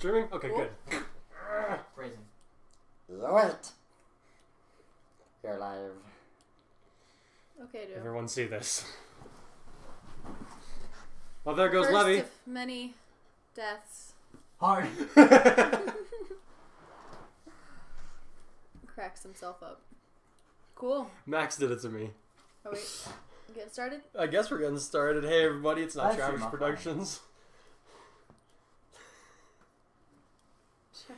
Streaming? Okay, Cool. good. Phrasing. Lord. You're live. Okay, dude. Everyone see this. Well, there goes First Levy. of many deaths. Hard. Cracks himself up. Cool. Max did it to me. Oh wait, getting started? I guess we're getting started. Hey everybody, it's Not Your That's Average not Productions. Sure.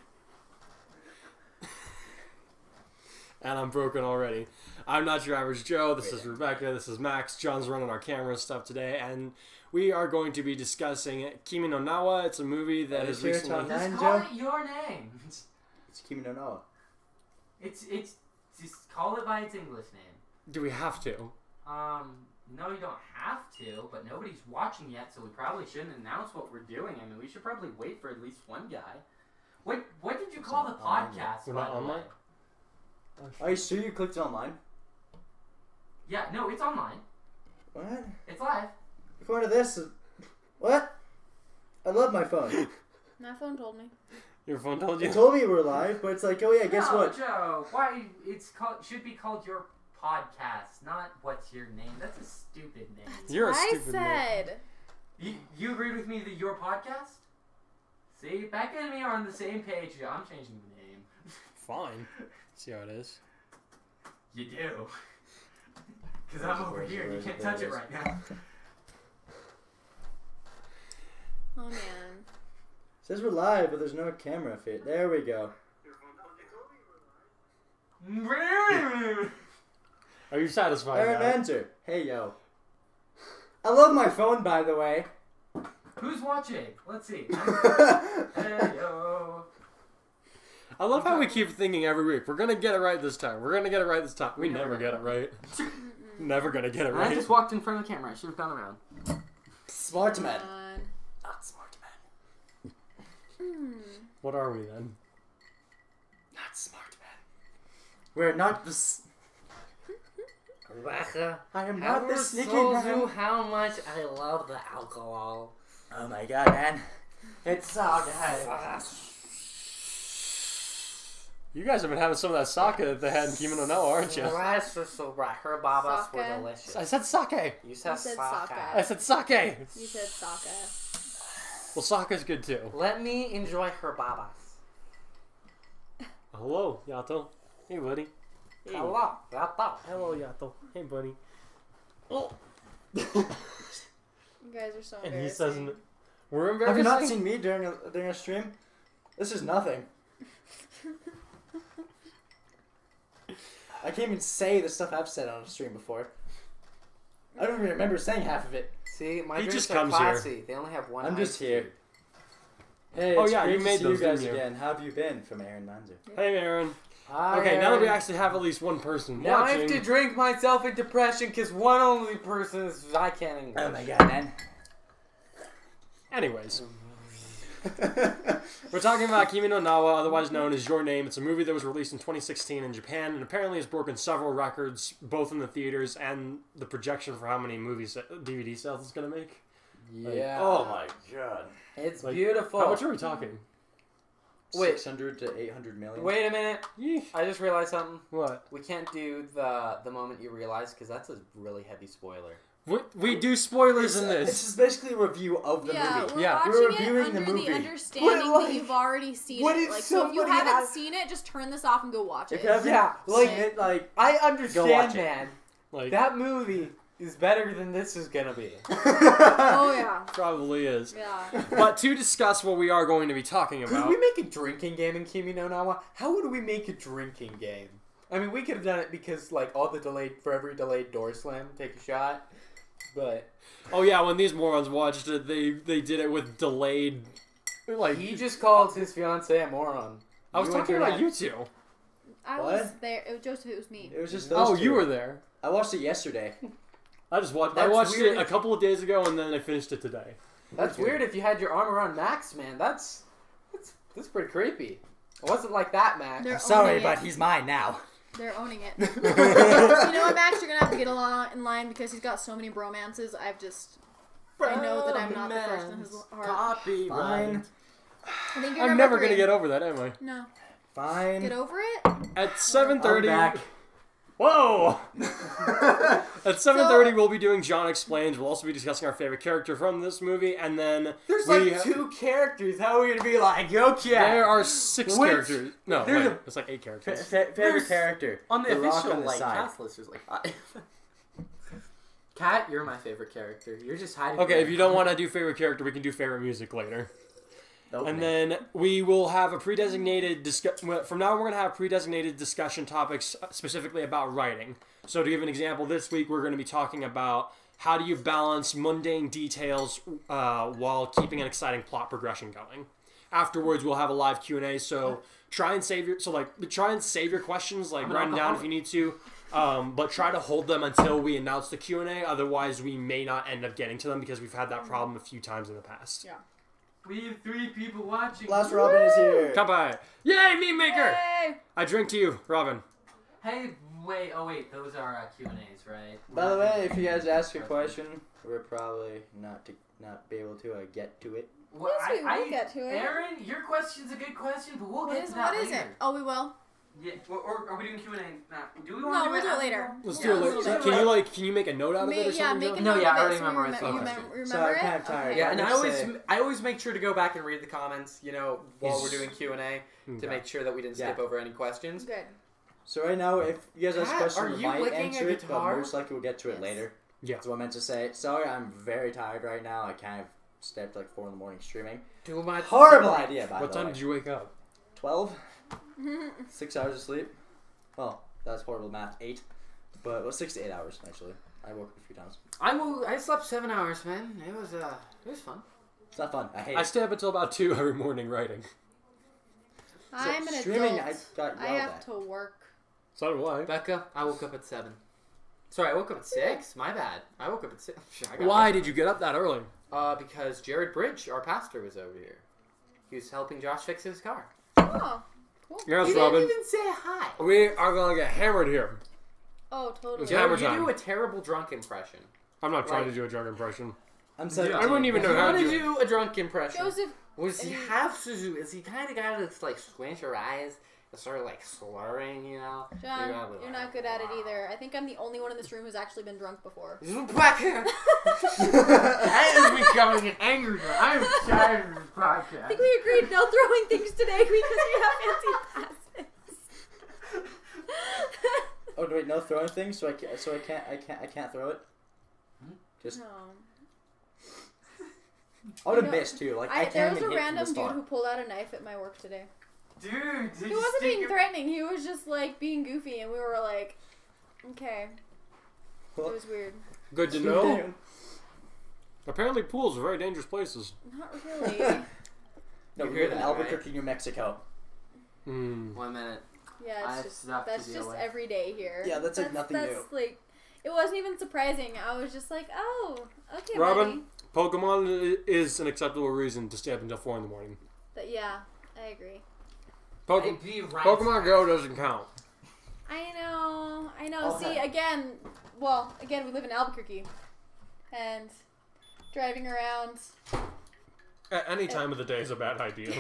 And I'm broken already. I'm Not Your Average Joe. This is Rebecca. This is Max. John's running our camera stuff today, and we are going to be discussing Kimi No Na Wa. It's a movie that is recently. Just call it your name. It's Kimi No Na Wa. It's just call it by its English name. Do we have to? No, you don't have to, but nobody's watching yet, so we probably shouldn't announce what we're doing. I mean, we should probably wait for at least one guy. What did you call the podcast? We're not by the online? way? Are you sure you clicked it online? Yeah, no, it's online. What? It's live. According to this, what? I love my phone. My phone told me. Your phone told you? It told me we're live, but it's like, oh yeah, guess no, what? Joe, why should be called your podcast, not what's your name. That's a stupid name. You're a I stupid man. said. You agreed with me that your podcast? See, Becca and me are on the same page. I'm changing the name. Fine. See how it is. You do. Because I'm over here and you can't touch it right now. Oh man. It says we're live, but there's no camera fit. There we go. Are you satisfied Aaron now? Manzer. Hey yo. I love my phone, by the way. Who's watching? Let's see. Hey, yo. I love how we keep thinking every week, we're gonna get it right this time. We're gonna get it right this time. We never get it right. Never gonna get it I right. just walked in front of the camera. I should have gone around. Smart man. Come on. Not smart man. What are we then? Not smart man. We're not the. Rebecca, I am I not the never sneaky told man. you how much I love the alcohol. Oh my god, man. It's so good. You guys have been having some of that sake that they had in Kimi No Na Wa, aren't you? Rice was so bright. Her babas were Sake. delicious. I said sake. You said You said sake. sake. I said sake. You said sake. Well, sake's good too. Let me enjoy her babas. Hello, Yato. Hey, buddy. Hey. Hello, Yato. Hello, Yato. Hey, buddy. Oh. You guys are so And he embarrassing. says, "We're Have embarrassing." you not seen me during a stream? This is nothing. I can't even say the stuff I've said on a stream before. I don't even remember saying half of it. See, my He drinks just are comes here. classy. They only have one. I'm just ice here. cube. Hey, Oh, it's yeah, great you to made see those, you guys didn't you? again. How have you been? From Aaron Manzer. Hey, Aaron. Hi, Okay, now that we Aaron. actually have at least one person Now I watching. have to drink myself in depression because one only person is I can't English. Oh my god, man. Anyways, we're talking about Kimi No Na Wa, otherwise known as Your Name. It's a movie that was released in 2016 in Japan, and apparently has broken several records, both in the theaters and the projection for how many DVD sales it's gonna make. Yeah. Oh my god. It's Like, beautiful. How much are we talking? Wait. 600 to 800 million. Wait a minute. Yeesh. I just realized something. What? We can't do the moment you realize because that's a really heavy spoiler. We do spoilers in It's this. just basically a review of the Yeah, movie. we're Yeah. watching We're it reviewing under the the, movie. understanding But, like, that you've already seen what it. if Like, so if you somebody haven't has- seen it, just turn this off and go watch If it. you haven't Yeah, like- seen it, like, I Go understand, watch it. man. Like, That movie is better than this is gonna be. Oh yeah, probably is. yeah. But to discuss what we are going to be talking Could about. we make a drinking game in Kimi No Na Wa? How would we make a drinking game? I mean, we could have done it because, like, for every delayed door slam, take a shot. But Oh yeah, when these morons watched it, they did it with delayed. Like he just called his fiance a moron. I was You talking entered about that- you two. I What? was there. It was Joseph. It was me. it was just those Oh, two. you were there. I watched it yesterday. I watched That's it weird. a couple of days ago, and then I finished it today. That's Okay. weird if you had your arm around Max, man. That's pretty creepy. It wasn't like that, Max. They're Sorry, owning but it. he's mine now. They're owning it. You know what, Max? You're gonna have to get along in line because he's got so many bromances. I know that I'm not the first in his heart. Copyright. Fine. I think you're I'm number never 3. gonna get over that, am I? No. Fine. Get over it? At 7:30. I'm back. Whoa! At 7:30, we'll be doing John Explains. We'll also be discussing our favorite character from this movie, and then There's we like 2 characters. How are we gonna be like, okay? There are 6 Which- characters. No, there's wait, a- it's like 8 characters. Favorite There's- character. On the Rock official on the like side. cast list, there's like 5. Kat, you're my favorite character. You're just hiding. Okay, there. if you don't want to do favorite character, we can do favorite music later. Nope. And then we will have a predesignated from now on, we're going to have predesignated discussion topics specifically about writing. So to give an example, this week we're going to be talking about how do you balance mundane details while keeping an exciting plot progression going. Afterwards, we'll have a live Q&A. So try and save your questions, like write them down if you need to. But try to hold them until we announce the Q&A. Otherwise, we may not end up getting to them because we've had that problem a few times in the past. Yeah. We have 3 people watching. Last Robin is here. Come by. Yay, meme maker! Yay! I drink to you, Robin. Hey, wait. Oh, wait. Those are Q&As, right? By the way, if you guys ask a question, we're probably not be able to get to it. Well, Yes, we will get to it. Aaron, your question's a good question, but we'll What get is, to that what is later. it? Oh, we will. Yeah, or are we doing Q&A now? Do we No, want to we'll do it after? later. Let's Yeah, do it let's later. do it. Can you make a note out of it or something? Make a John? No, note yeah, of I it already so we memorized the remember question. remember Sorry, it? I'm kind of tired. Okay. Yeah, and Let's I always make sure to go back and read the comments, while Is- we're doing Q&A to Okay. make sure that we didn't skip over any questions. Good. So right now, if you guys ask a Kat, question, are we you might licking a answer it, but guitar? most likely we'll get to it Yes. later. Yeah. That's what I meant to say. Sorry, I'm very tired right now. I kind of stepped like 4 in the morning streaming. Too much. Horrible idea, by What the time way. did you wake up? 12? 6 hours of sleep? Well, that's horrible math. 8. But, well, 6 to 8 hours, actually. I woke up a few times. I slept 7 hours, man. It was fun. It's not fun. I hate I it. stay up until about 2 every morning writing. I'm an streaming, adult. I got I yelled have at. to work. So do I. Becca, I woke up at 7. Sorry, I woke up at 6. My bad. I woke up at 6. Why did you get up that early? Because Jared Bridge, our pastor, was over here. He was helping Josh fix his car. Oh, cool. Yes, He Robin. didn't even say hi. We are going to get hammered here. Oh, totally. Yeah, Jared, hammer you time. do a terrible drunk impression. I'm not trying Right. to do a drunk impression. I'm 17. I wouldn't even know If you how want to to do it. do a drunk impression, Joseph, what does he have to do? Is he kind of got to like squint your eyes and start like slurring, John, gotta be you're like, not good at it either. I think I'm the only one in this room who's actually been drunk before. Becca! I am becoming an angry man. I am tired of this I podcast. think we agreed no throwing things today because we have fancy passes. Oh wait, no throwing things, so I can't throw it. Just No. I would have You know, missed too. Like I There can't was even a hit from random the dude start. who pulled out a knife at my work today. Dude, did He you wasn't stick being your... threatening. He was just like being goofy, and we were like, okay. It was weird. Good to know. Apparently pools are very dangerous places. Not really. No, You we hear live in that, Albuquerque, New Mexico. Hmm. 1 minute. Yeah, I have it's stuff to that's deal just with. every day here. Yeah, that's like nothing new. Like, it wasn't even surprising. I was just like, oh, okay, Robin, buddy. Pokemon is an acceptable reason to stay up until 4 in the morning. Yeah, I agree. Pokemon Go doesn't count. I know. Okay. See, again, we live in Albuquerque, and driving around. At any time of the day is a bad idea.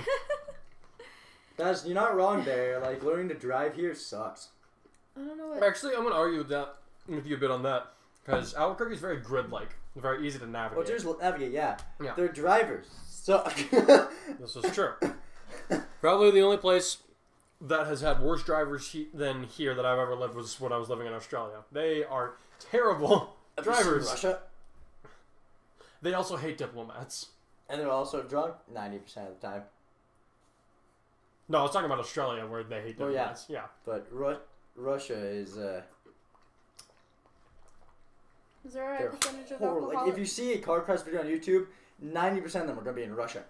Guys, you're not wrong there. Like learning to drive here sucks. I don't know what. Actually, I'm going to argue with you a bit on that. Because Albuquerque is very grid-like. Very easy to Well, navigate. just navigate, yeah. Yeah. They're drivers. So This is true. Probably the only place that has had worse drivers than here that I've ever lived was when I was living in Australia. They are terrible drivers. Russia, They also hate diplomats. and they're also drunk 90% of the time. No, I was talking about Australia where they hate Oh, yeah. diplomats. Yeah. But Russia is Is there a they're percentage of horrible. alcohol? Like if you see a car crash video on YouTube, 90% of them are gonna be in Russia.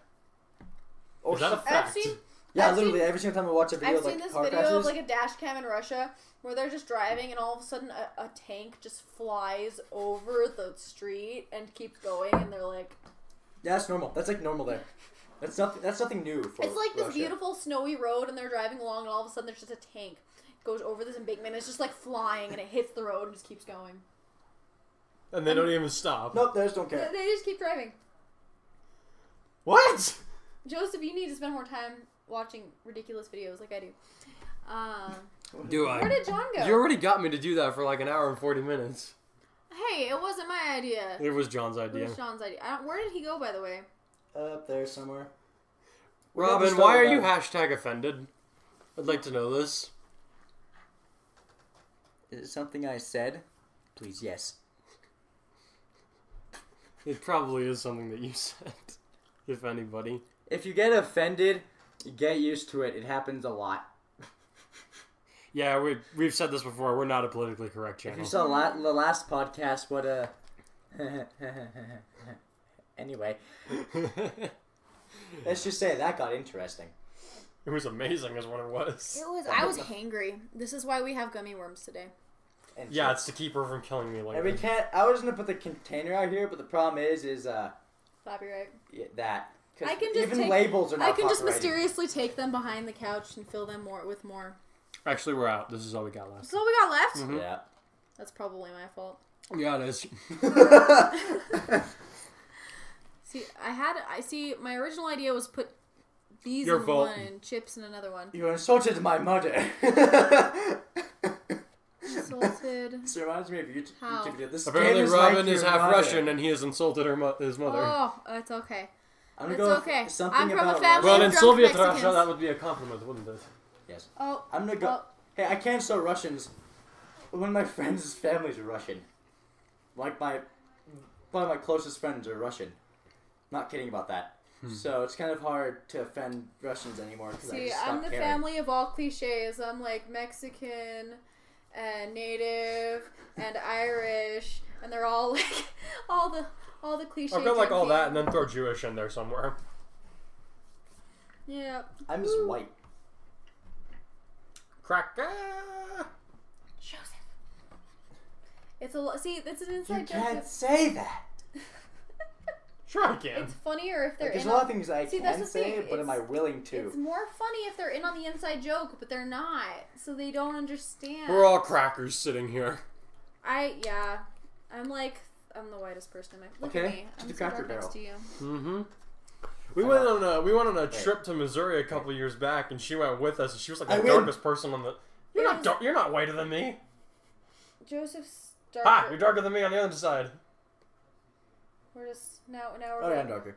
Is that a fact? I've seen Yeah, I've literally every single time I watch a video I've of like seen this car video crashes. of like a dash cam in Russia where they're just driving and all of a sudden a tank just flies over the street and keeps going and they're like, yeah, that's normal. That's like normal there. That's nothing new for it's like this Russia. beautiful snowy road and they're driving along and all of a sudden there's just a tank goes over this embankment and it's just like flying and it hits the road and just keeps going. And they don't even stop. Nope, they just don't care. They just keep driving. What? Joseph, you need to spend more time watching ridiculous videos like I do. Do I? Where did John go? You already got me to do that for like an hour and 40 minutes. Hey, it wasn't my idea. It was John's It idea. was John's idea. Where did he go, by the way? Up there somewhere. Robin, why are you hashtag offended? I'd like to know this. Is it something I said? Please, yes. It probably is something that you said, if anybody. If you get offended, you get used to it. It happens a lot. Yeah, we've said this before. We're not a politically correct channel. If you saw the last podcast, what a... Anyway. Let's just say that got interesting. It was amazing is what it was. I was hangry. This is why we have gummy worms today. And Yeah, shit. it's to keep her from killing me later. And we can't... I was going to put the container out here, but the problem is Copyright. yeah, that. 'Cause I can just even take- labels are not I can just copyrighted. mysteriously take them behind the couch and fill them with more. Actually, we're out. This is all we got left. That's all we got left? Mhm. Yeah. That's probably my fault. Yeah, it is. See, my original idea was put these Your in fault. one and chips in another one. You insulted my mother. Insulted. This reminds me of YouTube. How? YouTube video. This Apparently, game is Robin like is your half mother. Russian, and he has insulted his mother. Oh, it's okay. I'm It's gonna go okay. with something I'm from a about family Well, of in drunk Soviet Mexicans. Russia, that would be a compliment, wouldn't it? Yes. Oh, I'm gonna go. Hey, I can't show Russians. One of my friends' families are Russian. Like one of my closest friends are Russian. Not kidding about that. So it's kind of hard to offend Russians anymore. Cause I see, just I'm stopped the caring. family of all cliches. I'm like Mexican and Native and Irish, and they're all like all the cliches. I've got like all that, and then throw Jewish in there somewhere. Yeah. I'm just white. Cracker. Joseph. It's a see. That's an You inside can't joke. say that. Sure, I can. It's funnier if they're Like, there's in. a lot of things I See, that's can the thing, say, but am I it's- willing It's to? more funny if they're in on the inside joke, but they're not, so they don't understand. We're all crackers sitting here. I'm the whitest person. Look Okay, at me. to I'm the so Cracker dark next Barrel. to you. Mm-hmm. We went on a trip to Missouri a couple years back, and she went with us, and she was like the I win. darkest person on the. You're It not dark. You're not whiter than me. Joseph's darker. Ha! You're darker than me on the other side. We're just now we're. Oh yeah, I'm darker.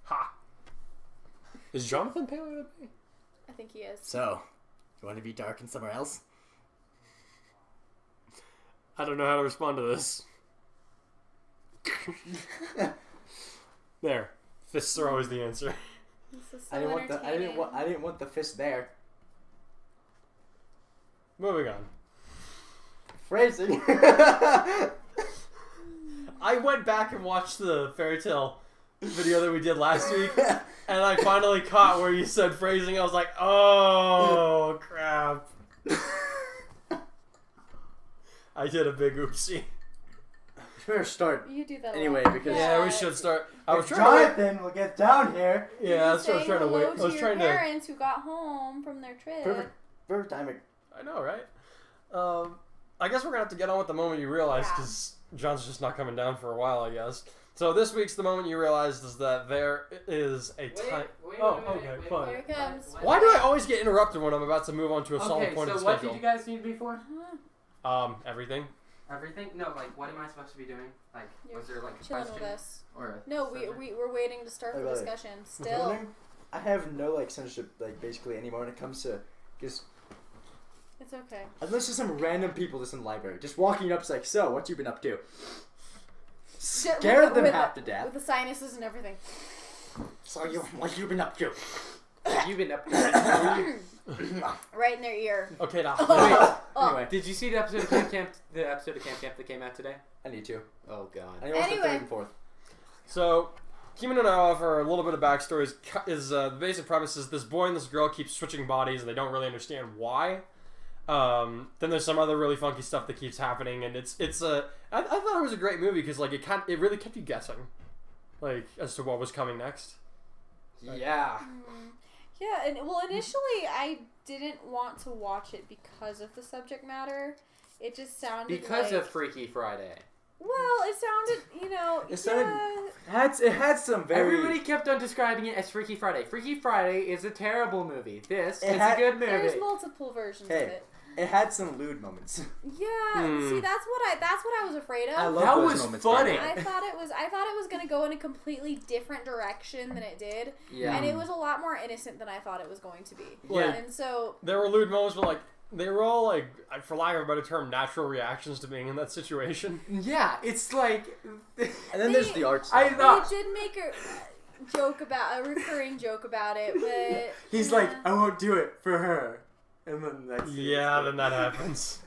Ha! Is Jonathan paler than me? I think he is. So, you want to be dark in somewhere else? I don't know how to respond to this. There, fists are always the answer. This is so I entertaining. I didn't want the fist there. Moving on. Phrasing. I went back and watched the fairy tale video that we did last week, and I finally caught where you said phrasing. I was like, oh crap! I did a big oopsie. Better start. You do that a Anyway, lot. because- Yeah, we should start. I was trying to. Jonathan will get down here. Yeah, that's what I was trying to wait. I To was your trying to. parents who got home from their trip. Perfect timing. I know, right? I guess we're gonna have to get on with the moment you realize, Yeah. because John's just not coming down for a while, I guess. So this week's the moment you realized is that there is a time. Oh, okay, fine. Here it comes. Why do I always get interrupted when I'm about to move on to a solid Okay, point so of the what schedule? did you guys need me for? Everything. Everything? No, like, what am I supposed to be doing? Like, You're was there like a chilling question with us. or a No, subject? we're waiting to start the Really? discussion. Still, I have no censorship basically anymore when it comes to just it's okay. unless there's some random people just in the library just walking up like, so what you been up to? Scare them half to death. With the sinuses and everything. So what you been up to? You've been up to Right in their ear. Okay, now. Oh. Anyway, Did you see the episode of Camp Camp? The episode of Camp Camp that came out today? I need to. Oh God. I need to watch the Anyway. third and fourth. So, Kimi No Na Wa, for a little bit of backstory, is the basic premise is this boy and this girl keep switching bodies, and they don't really understand why. Then there's some other really funky stuff that keeps happening, and it's I thought it was a great movie because like it really kept you guessing, like as to what was coming next. Yeah. Yeah, and well, initially I didn't want to watch it because of the subject matter. It just sounded Because like, of Freaky Friday. Well, it sounded, It sounded It had some very. Everybody kept on describing it as Freaky Friday. Freaky Friday is a terrible movie. This is had- a good movie. There's multiple versions of Hey. it. It had some lewd moments. Yeah, see, that's what I was afraid of. I love That those was moments. funny. I thought it was gonna go in a completely different direction than it did, Yeah. and it was a lot more innocent than I thought it was going to be. Yeah. And so There were lewd moments, but like they were all like, for lack of a better term, natural reactions to being in that situation. Yeah, it's like. And then there's the art I style. thought- they did make a recurring joke about it, but He's like, I won't do it for her. And then that's Yeah, then that happens.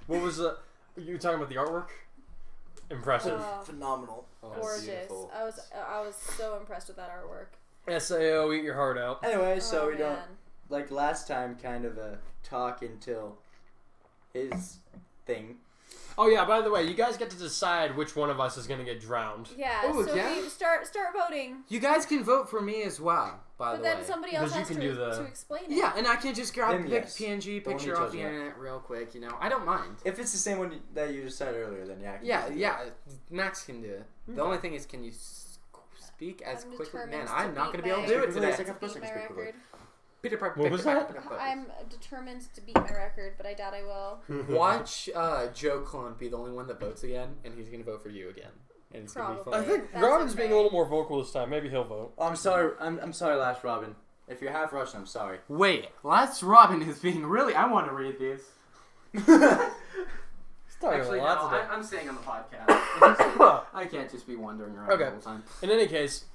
What was you were talking about the artwork? Impressive. Phenomenal. gorgeous. beautiful. I was so impressed with that artwork. SAO, eat your heart out. Anyway, so Oh, we don't man. like last time. Kind of a talk until his thing. Oh yeah, by the way, you guys get to decide which one of us is gonna get drowned. Yeah, Oh, so yeah? we start voting, You guys can vote for me as well, by but the then way. somebody else Because you has can do the- to explain it. Yeah, and I can just grab Then the yes. PNG The one picture you off chose, the yeah. internet real quick, you know. I don't mind. If it's the same one that you just said earlier, then yeah. I can Yeah, just do yeah, Max can do it. The only thing is, can you speak as I'm quickly? determined Man, to I'm not beat going to be able to my- do it Quickly, today. second To person beat my speak quickly. record. What was that? I'm determined to beat my record, but I doubt I will. Watch Joe Clone be the only one that votes again, and he's going to vote for you again. And it's going to be Probably. I fun. think That's Robin's okay. being a little more vocal this time. Maybe he'll vote. Oh, I'm sorry. I'm sorry, last Robin. If you're half Russian, I'm sorry. Wait, last Robin is being really... I want to read these. Actually, no, I'm staying on the podcast. I can't just be wandering around Okay. the whole time. In any case,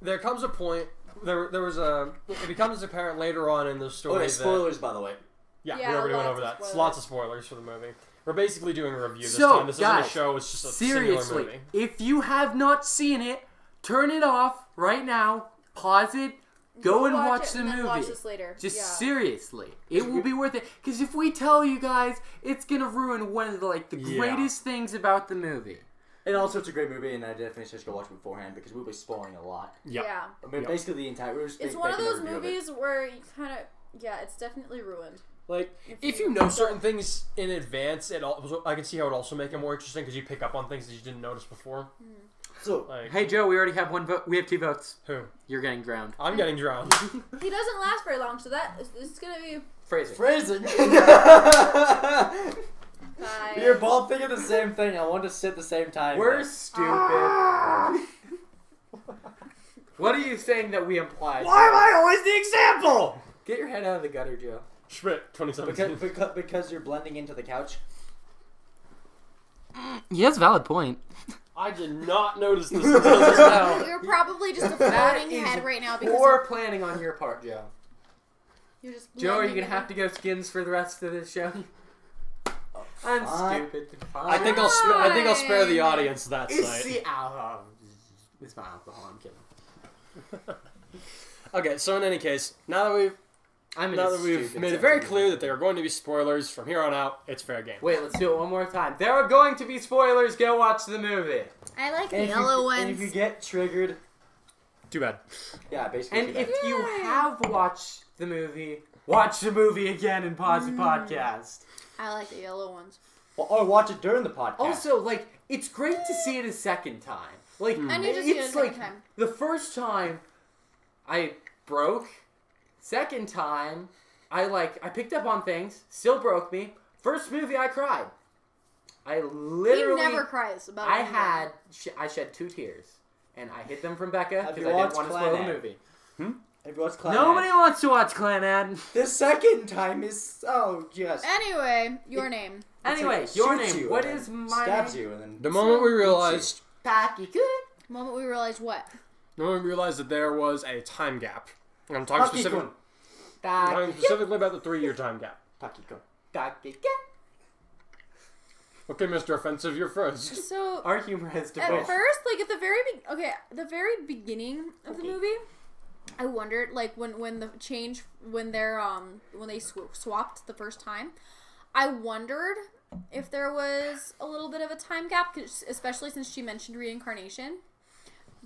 there comes a point. There was a. It becomes apparent later on in the story Okay, that spoilers, by the way. yeah, Yeah, we already went lots over of that. spoilers. Lots of spoilers for the movie. We're basically doing a review this So, time. This guys, isn't a show. It's just a singular Seriously, movie. if you have not seen it, turn it off right now, pause it, go and watch it the and then watch movie. this later. Just yeah. seriously, it will be worth it. Because if we tell you guys, it's gonna ruin one of the Yeah. greatest things about the movie. And also, it's a great movie, and I definitely should go watch it beforehand because we'll be spoiling a lot. Yep. Yeah. I mean, Yep. basically the entire. We're just It's making one of a those review of it. movies where you kind of, yeah, it's definitely ruined. Like, if you know certain things in advance, I can see how it also make it more interesting because you pick up on things that you didn't notice before. So, Like, Hey Joe, we already have one vote. We have 2 votes. who? You're getting drowned. I'm getting drowned. He doesn't last very long, so this is gonna be Phrasing. phrasing. five. You're both thinking the same thing. I want to sit at the same time. We're stupid. What are you saying that we implied? Why am I always the example? Get your head out of the gutter, Joe. Schmidt, 2017. Because you're blending into the couch. He has a valid point. I did not notice this until just now. You're probably just a That floating is head right now because Poor planning on your part, Joe. you're just. Joe, are you blending gonna have to go skins for the rest of the show? I'm Fine. stupid. I think I'll spare the audience that It's sight. the alcohol. It's my alcohol. I'm kidding. Okay, so in any case, now that we've made it very clear that there are going to be spoilers from here on out, it's fair game. Wait, let's do it one more time. There are going to be spoilers. Go watch the movie. I like the And yellow And if you ones. get triggered, Too bad. yeah, basically. And too bad. if you have watched the movie, watch the movie again and pause the podcast. I like the yellow ones. Or watch it during the podcast. Also, like, it's great to see it a second time. Like, I need to see it a it's second like time. the first time I broke. Second time, I picked up on things, still broke me. First movie, I cried. I literally, He never cries about I anything. had, I shed 2 tears, and I hid them from Becca Have because you I didn't watched want to spoil the Clan movie. If you watch Clan Nobody wants to watch Clan Ad. The second time is yes. Anyway, your name. Anyway, It's like your shoots name. you What and is then my stabs name? you and then The moment we realized, Taki good. The moment we realized what? that there was a time gap. And I'm talking specifically about the 3-year time gap. Takiko. Taki good. Okay, Mr. Offensive, you're first. So Our humor has at developed. first, like at the very beginning of the movie, I wondered like when the change when they swapped the first time, I wondered if there was a little bit of a time gap, especially since she mentioned reincarnation.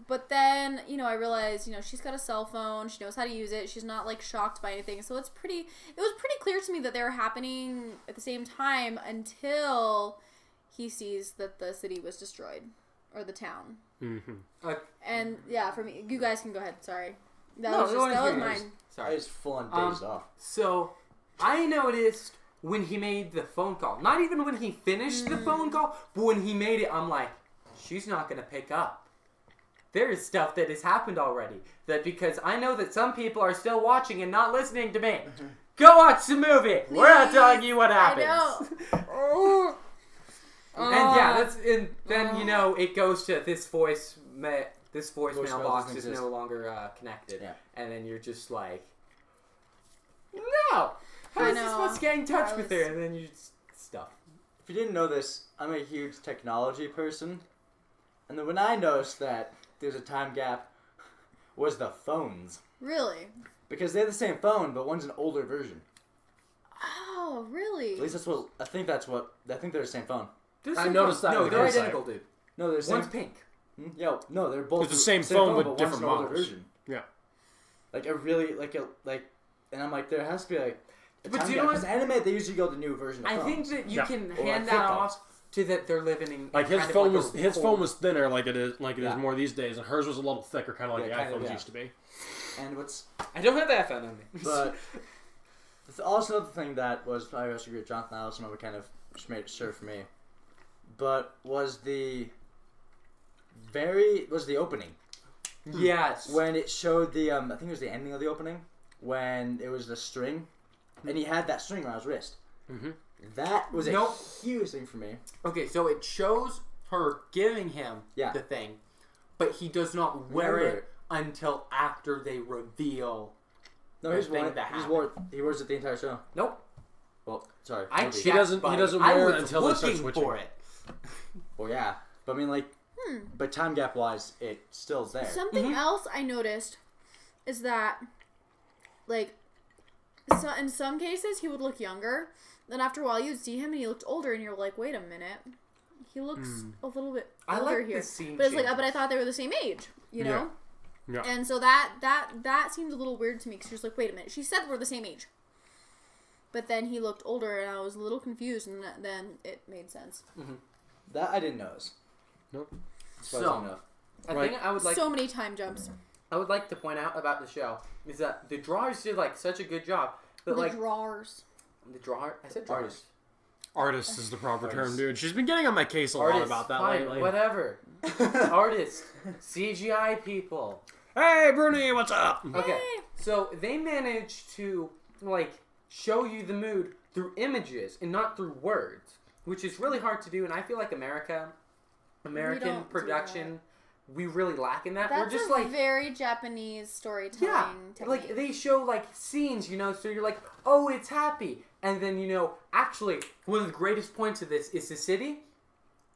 But then, I realized, she's got a cell phone. She knows how to use it. She's not, like, shocked by anything. So it was pretty clear to me that they were happening at the same time until he sees that the city was destroyed. Or the town. Mm-hmm. And yeah, for me, you guys can go ahead. Sorry, that No, was go just, that was ahead. mine. I Sorry. was full on dazed off. So, I noticed when he made the phone call, not even when he finished the phone call, but when he made it, I'm like, she's not going to pick up. There is stuff that has happened already. That because I know that some people are still watching and not listening to me. Go watch the movie. We're not telling you what happens. I know. And yeah, and then you know it goes to this voicemail box is no longer connected, and then you're just like, no, how is this supposed to get in touch with her? And then you just stuff. If you didn't know this, I'm a huge technology person, and then when I noticed that there's a time gap, was the phones. Really? Because they're the same phone, but one's an older version. Oh, really? At least that's what I think. I think they're the same phone. I noticed that. No, in they're hindsight. identical, dude. No, they're the same. One's pink. Yo, no, they're both It's the same phone with but different one's an older models. version. Yeah. Like a really and I'm like, there has to be like. But do you know what? Because anime, they usually go the new version. Of I phones. think that you Yeah. can Or hand like that flip off to that they're living in Like his kind of phone like was a phone was thinner, like it is Yeah. more these days, and hers was a little thicker, kind of like Yeah, the kind of, iPhones yeah. used to be. And what's I don't have that phone on me. but also the thing that was I also agree with Jonathan Allison, what kind of just made it sure for me, but was the opening. Yes. When it showed the, I think it was the ending of the opening, when it was the string, and he had that string around his wrist. Mm-hmm. That was a huge thing for me. Okay, so it shows her giving him the thing, but he does not wear it until after they reveal. No, the he's thing worn that it. He wears it the entire show. Nope. Well, sorry. I movie. checked, He doesn't buddy. wear it I was until they start looking switching. for it. Well, yeah, but I mean, like, but time gap wise, it still's there. Something else I noticed is that, like, so in some cases he would look younger. Then after a while you'd see him and he looked older, and you're like, wait a minute, he looks a little bit I older like here. the scene But it's like, changes. but I thought they were the same age, you know? Yeah. And so that seemed a little weird to me because you're just like, wait a minute, she said we're the same age. But then he looked older, and I was a little confused, and then it made sense. That I didn't notice. Nope. Surprisingly enough. I think I would like So many time jumps. I would like to point out about the show is that the drawers did like such a good job. But The like drawers. the drawer, I said drawers. Artist is the proper term, dude. She's been getting on my case a lot Artists, about that fine, lately. whatever. Artists, CGI people. Hey, Bruni, what's up? Okay, so they managed to like show you the mood through images and not through words, which is really hard to do. And I feel like American don't do production, we really lack in that. That's We're just a like very Japanese storytelling technique. like they show like scenes, you know, so you're like, oh, it's happy. And then, you know, actually, one of the greatest points of this is the city.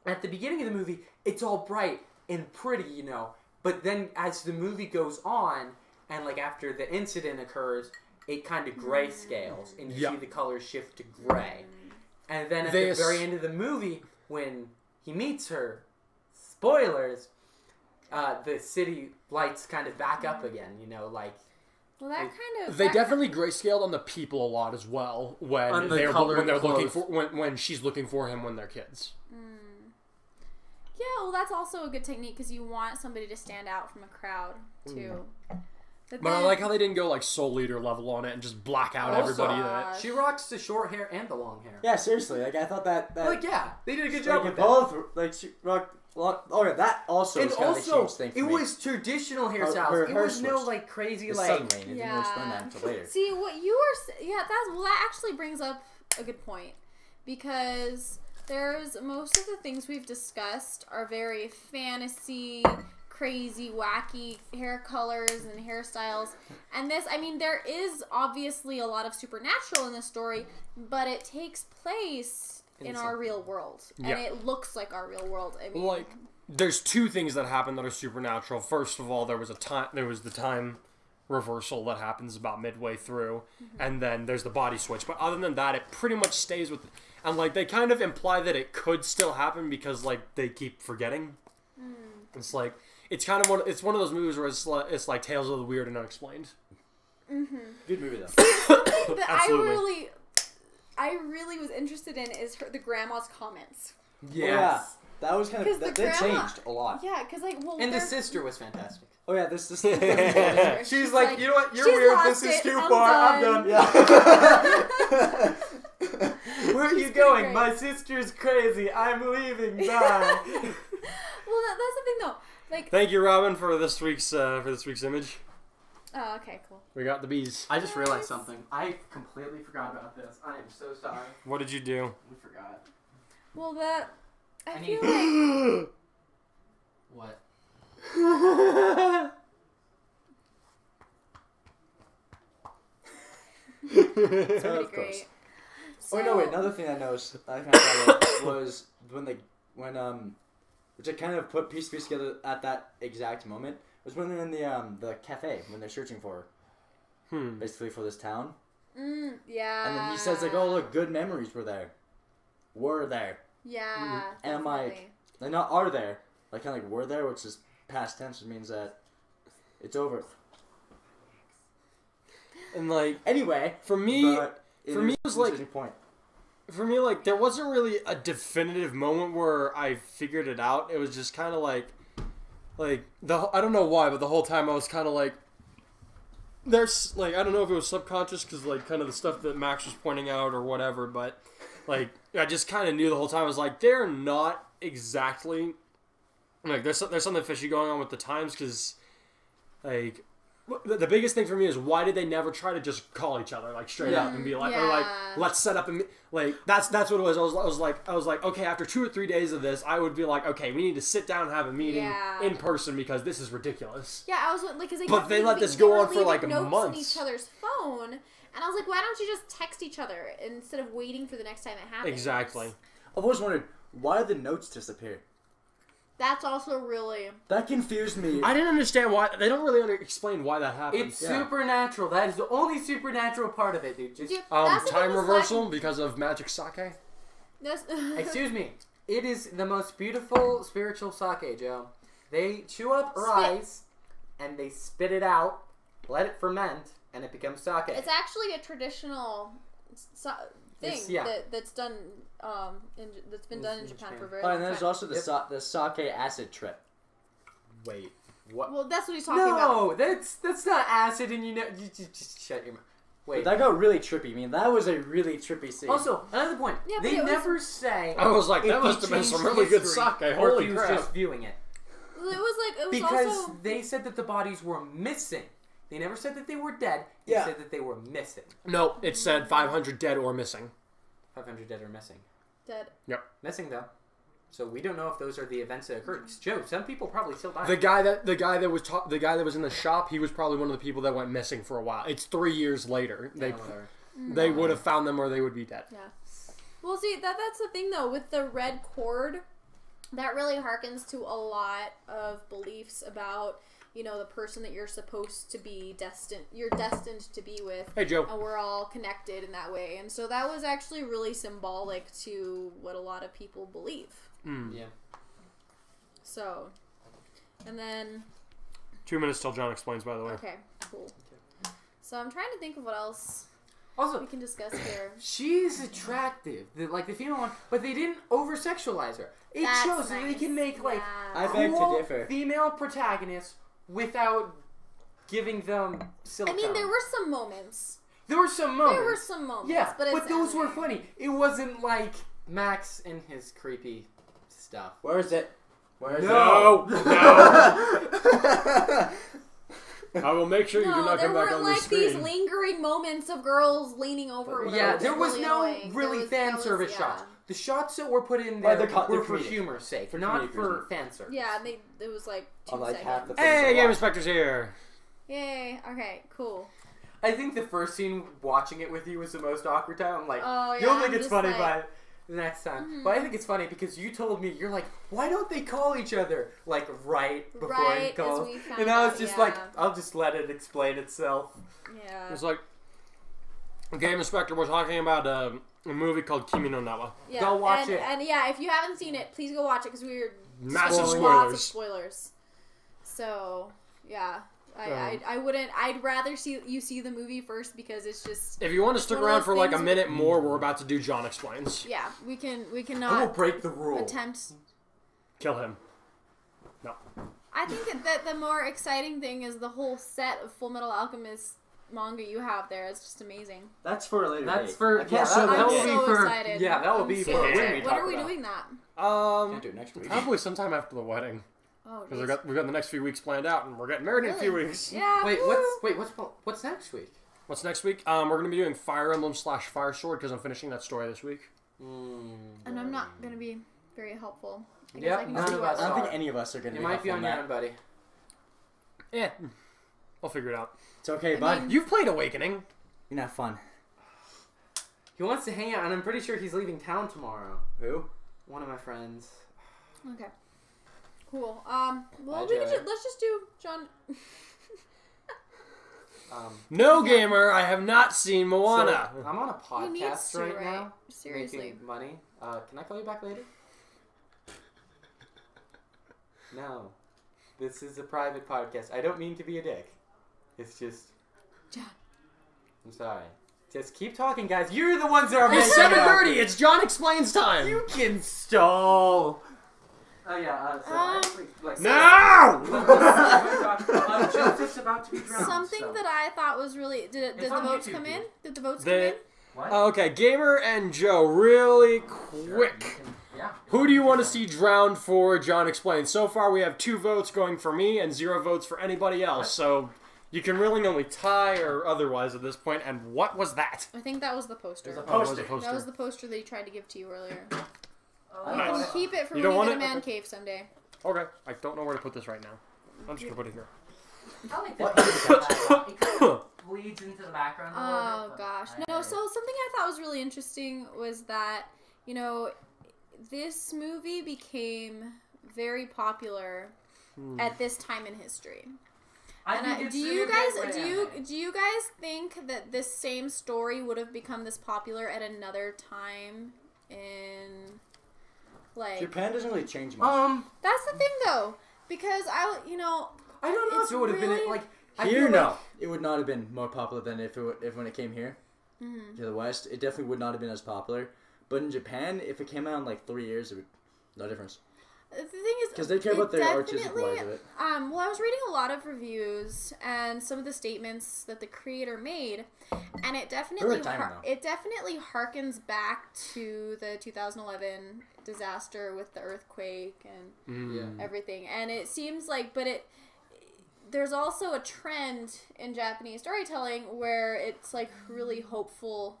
At the beginning of the movie, it's all bright and pretty, you know. But then as the movie goes on, and like after the incident occurs, it kind of grayscales, and you see the colors shift to gray. And then at the very end of the movie, when he meets her, spoilers, the city lights kind of back up again, you know, like... Well, that kind of... They definitely grayscaled on the people a lot as well when they're looking for when she's looking for him when they're kids. Yeah, well, that's also a good technique because you want somebody to stand out from a crowd too. But I like how they didn't go like Soul Leader level on it and just black out everybody. That she rocks the short hair and the long hair. Yeah, seriously. Like I thought that like they did a good job like with that. both. Like she rocked. Oh yeah, that also. And was kind of a also, huge thing for it me. was traditional hairstyles. Her It was no switched. like crazy It's like. suddenly, and it didn't explain that until later. See what you were. That actually brings up a good point because there's most of the things we've discussed are very fantasy, crazy, wacky hair colors and hairstyles. And this, I mean, there is obviously a lot of supernatural in this story, but it takes place in our real world. And it looks like our real world. I mean, like there's two things that happen that are supernatural. First of all, there was the time reversal that happens about midway through, and then there's the body switch. But other than that, it pretty much stays with. And like they kind of imply that it could still happen because like they keep forgetting. It's like it's kind of one of those movies where it's like Tales of the Weird and Unexplained. Good movie though. that Absolutely. I really was interested in is the grandma's comments. Yes. That was kind 'Cause of the they grandma- changed a lot. Yeah, because like, well, And the they're- sister was fantastic. Oh yeah, this She's She's like, like, you know what? You're "She's weird. lost This is it. too I'm far. I'm done." done. Yeah. Where are you She's going? great. My sister's crazy. I'm leaving. Bye. Well, that's the thing though. Like, Thank you, Robin, for this week's image. oh, okay, cool. We got the bees. I just realized something. I completely forgot about this. I am so sorry. What did you do? We forgot. Well, that I I feel need- like What? it's Of pretty course. great. Oh no! Wait. Another thing I noticed I kind of was when which I kind of put piece to piece together at that exact moment was when they're in the cafe when they're searching for basically for this town, Yeah. and then he says like, "Oh look, good memories were there." Yeah. And I'm like, definitely. Like not are there, like kind of like were there, which is past tense, which means that it's over. And like, Anyway, for me, but for me, it was like- interesting point. for me, like, there wasn't really a definitive moment where I figured it out. It was just kind of like I don't know why, but the whole time I was kind of like, there's like, I don't know if it was subconscious because like kind of the stuff that Max was pointing out or whatever, but like I just kind of knew the whole time. I was like, they're not exactly like there's something fishy going on with the times because like. The biggest thing for me is why did they never try to just call each other like straight up and be like, or like let's set up and like that's what it was. I was like okay, after 2 or 3 days of this, I would be like, okay, we need to sit down and have a meeting in person because this is ridiculous. Yeah, I was like, because But they let this go on for like notes months. on each other's phone, and I was like, why don't you just text each other instead of waiting for the next time it happens? Exactly. I've always wondered why did the notes disappear. That's also really. That confused me. I didn't understand why they don't really explain why that happened. It's supernatural. That is the only supernatural part of it, dude. Just That's the time thing with reversal because of magic sake. excuse me. It is the most beautiful spiritual sake, Joe. They chew up rice and they spit it out, let it ferment, and it becomes sake. It's actually a traditional thing that's done. That's been done in Japan for a very long and time. there's also the sake acid trip. Wait, what? Well, that's what he's talking about. No, that's not acid, and you just shut your mouth. Wait. But that got really trippy. I mean, that was a really trippy scene. Also, another point. Yeah, but they it was- never say. I was like, that if must he have been some changed really good history sake. Or if Holy he was crap! just viewing it. It was Because also. they said that the bodies were missing. They never said that they were dead. They Yeah. said that they were missing. No, it said 500 dead or missing. 500 dead or missing. Dead. Missing though. So we don't know if those are the events that occurred. Joe, some people probably still died. The guy that was in the shop, he was probably one of the people that went missing for a while. It's 3 years later. They would have found them or they would be dead. Yeah. Well, see, that's the thing though with the red cord. That really harkens to a lot of beliefs about, you know, the person that you're supposed to be you're destined to be with. Hey, Joe. And we're all connected in that way. And so that was actually really symbolic to what a lot of people believe. Yeah. So, and then 2 minutes till John explains, by the way. okay, cool. So I'm trying to think of what else Also, we can discuss here. she's attractive, like the female one, but they didn't over-sexualize her. It That's shows that they nice. can make like Yeah. I beg to cool differ. female protagonists without giving them silicone. I mean, there were some moments. There were some moments. There were some moments. Yeah, but, it's those were anime. funny. It wasn't like Max and his creepy stuff. Where is it? Where is No! it? No! I will make sure you do No, not there come back weren't on the like these screen. lingering moments of girls leaning over. Or Yeah, whatever. there It was really no annoying. really fan service yeah. shots. The shots that were put in Well, there they're were for comedic. humor's sake, For not comedic for reasons. fan service. Yeah, it was like 2 Unlike half seconds. the Hey, things I Game watch. Inspector's here. Yay! Okay, cool. I think the first scene watching it with you was the most awkward time. I'm like, Oh, yeah, you'll think I'm it's just funny like- by the next time. But I think it's funny because you told me, you're like, why don't they call each other like right before Right he calls? as we found And I was out, just yeah. like, I'll just let it explain itself. Yeah. It's like, Game Inspector, we're talking about a movie called Kimi No Na Wa. Yeah. Go watch it. And yeah, if you haven't seen it, please go watch it because we're Massive lots of spoilers. spoilers. So yeah, I wouldn't. I'd rather you see the movie first because it's just If you want to stick one of around those for like a things minute more, we're about to do John Explains. yeah. We can I will not break the rule. attempt. Kill him. No. I think that the more exciting thing is the whole set of Full Metal Alchemist manga you have there. It's just amazing. That's for a later That's date. for I can't yeah. show That I'm will date. be so for excited. yeah. That will I'm be so for when we excited. talk When are we about. doing that? Can't do it next week. Probably sometime after the wedding. Oh, Because geez. we've got the next few weeks planned out, and we're getting married in a few Really? weeks. Yeah. Wait, woo. what's next week? What's next week? We're going to be doing Fire Emblem / Fire Sword because I'm finishing that story this week. And I'm not gonna be very helpful. I guess Yeah, I can none just of do us it. I don't think Sorry. any of us are going to You be might be helpful on in your that. own, buddy. Yeah. I'll figure it out. It's okay, I bud. mean- You've played Awakening. You're not fun. He wants to hang out, and I'm pretty sure he's leaving town tomorrow. Who? One of my friends. Okay. Cool. Well, Joey. let's just do John. No, gamer, I have not seen Moana. So, I'm on a He needs podcast to, right right? now. Seriously. Making money. Can I call you back later? No. This is a private podcast. I don't mean to be a dick. It's just... John. I'm sorry. Just keep talking, guys. You're the ones that are It's making it up. 7:30. It's John Explains time. You can stall. Oh yeah. So actually, like, No! Joseph's about to be drowned. Something so. that I thought was really did It's the on votes YouTube, come in? dude. Did the votes They- come in? What? Okay, Gamer and Joe, really quick. Yeah. Who do you want to see drowned for John Explains? So far, we have 2 votes going for me and 0 votes for anybody else. So you can really only tie or otherwise at this point. And what was that? I think that was the poster. There's a Oh, it was a poster. That was the poster that he tried to give to you earlier. Oh, You Nice. can keep it for You when don't you want get a it? man cave someday. Okay, I don't know where to put this right now. I'm just going to put it here. I like What? that. It kind of bleeds into the background a little Oh bit. but gosh. I- No, so something I thought was really interesting was that, you know, this movie became very popular at this time in history. I think it's do really you a guys gateway anime. do you guys think that this same story would have become this popular at another time in like Japan doesn't really change much. That's the thing though, because I don't know if it would have been really- like I Here, feel no. like- It would not have been more popular than if when it came here to the West. It definitely would not have been as popular. But in Japan, if it came out in like 3 years, it would no difference. the thing is Because they care about the artistic definitely- wise of it. well, I was reading a lot of reviews and some of the statements that the creator made, and it definitely They're timing, though. it definitely harkens back to the 2011 disaster with the earthquake and Yeah. everything. And it seems like, there's also a trend in Japanese storytelling where it's like really hopeful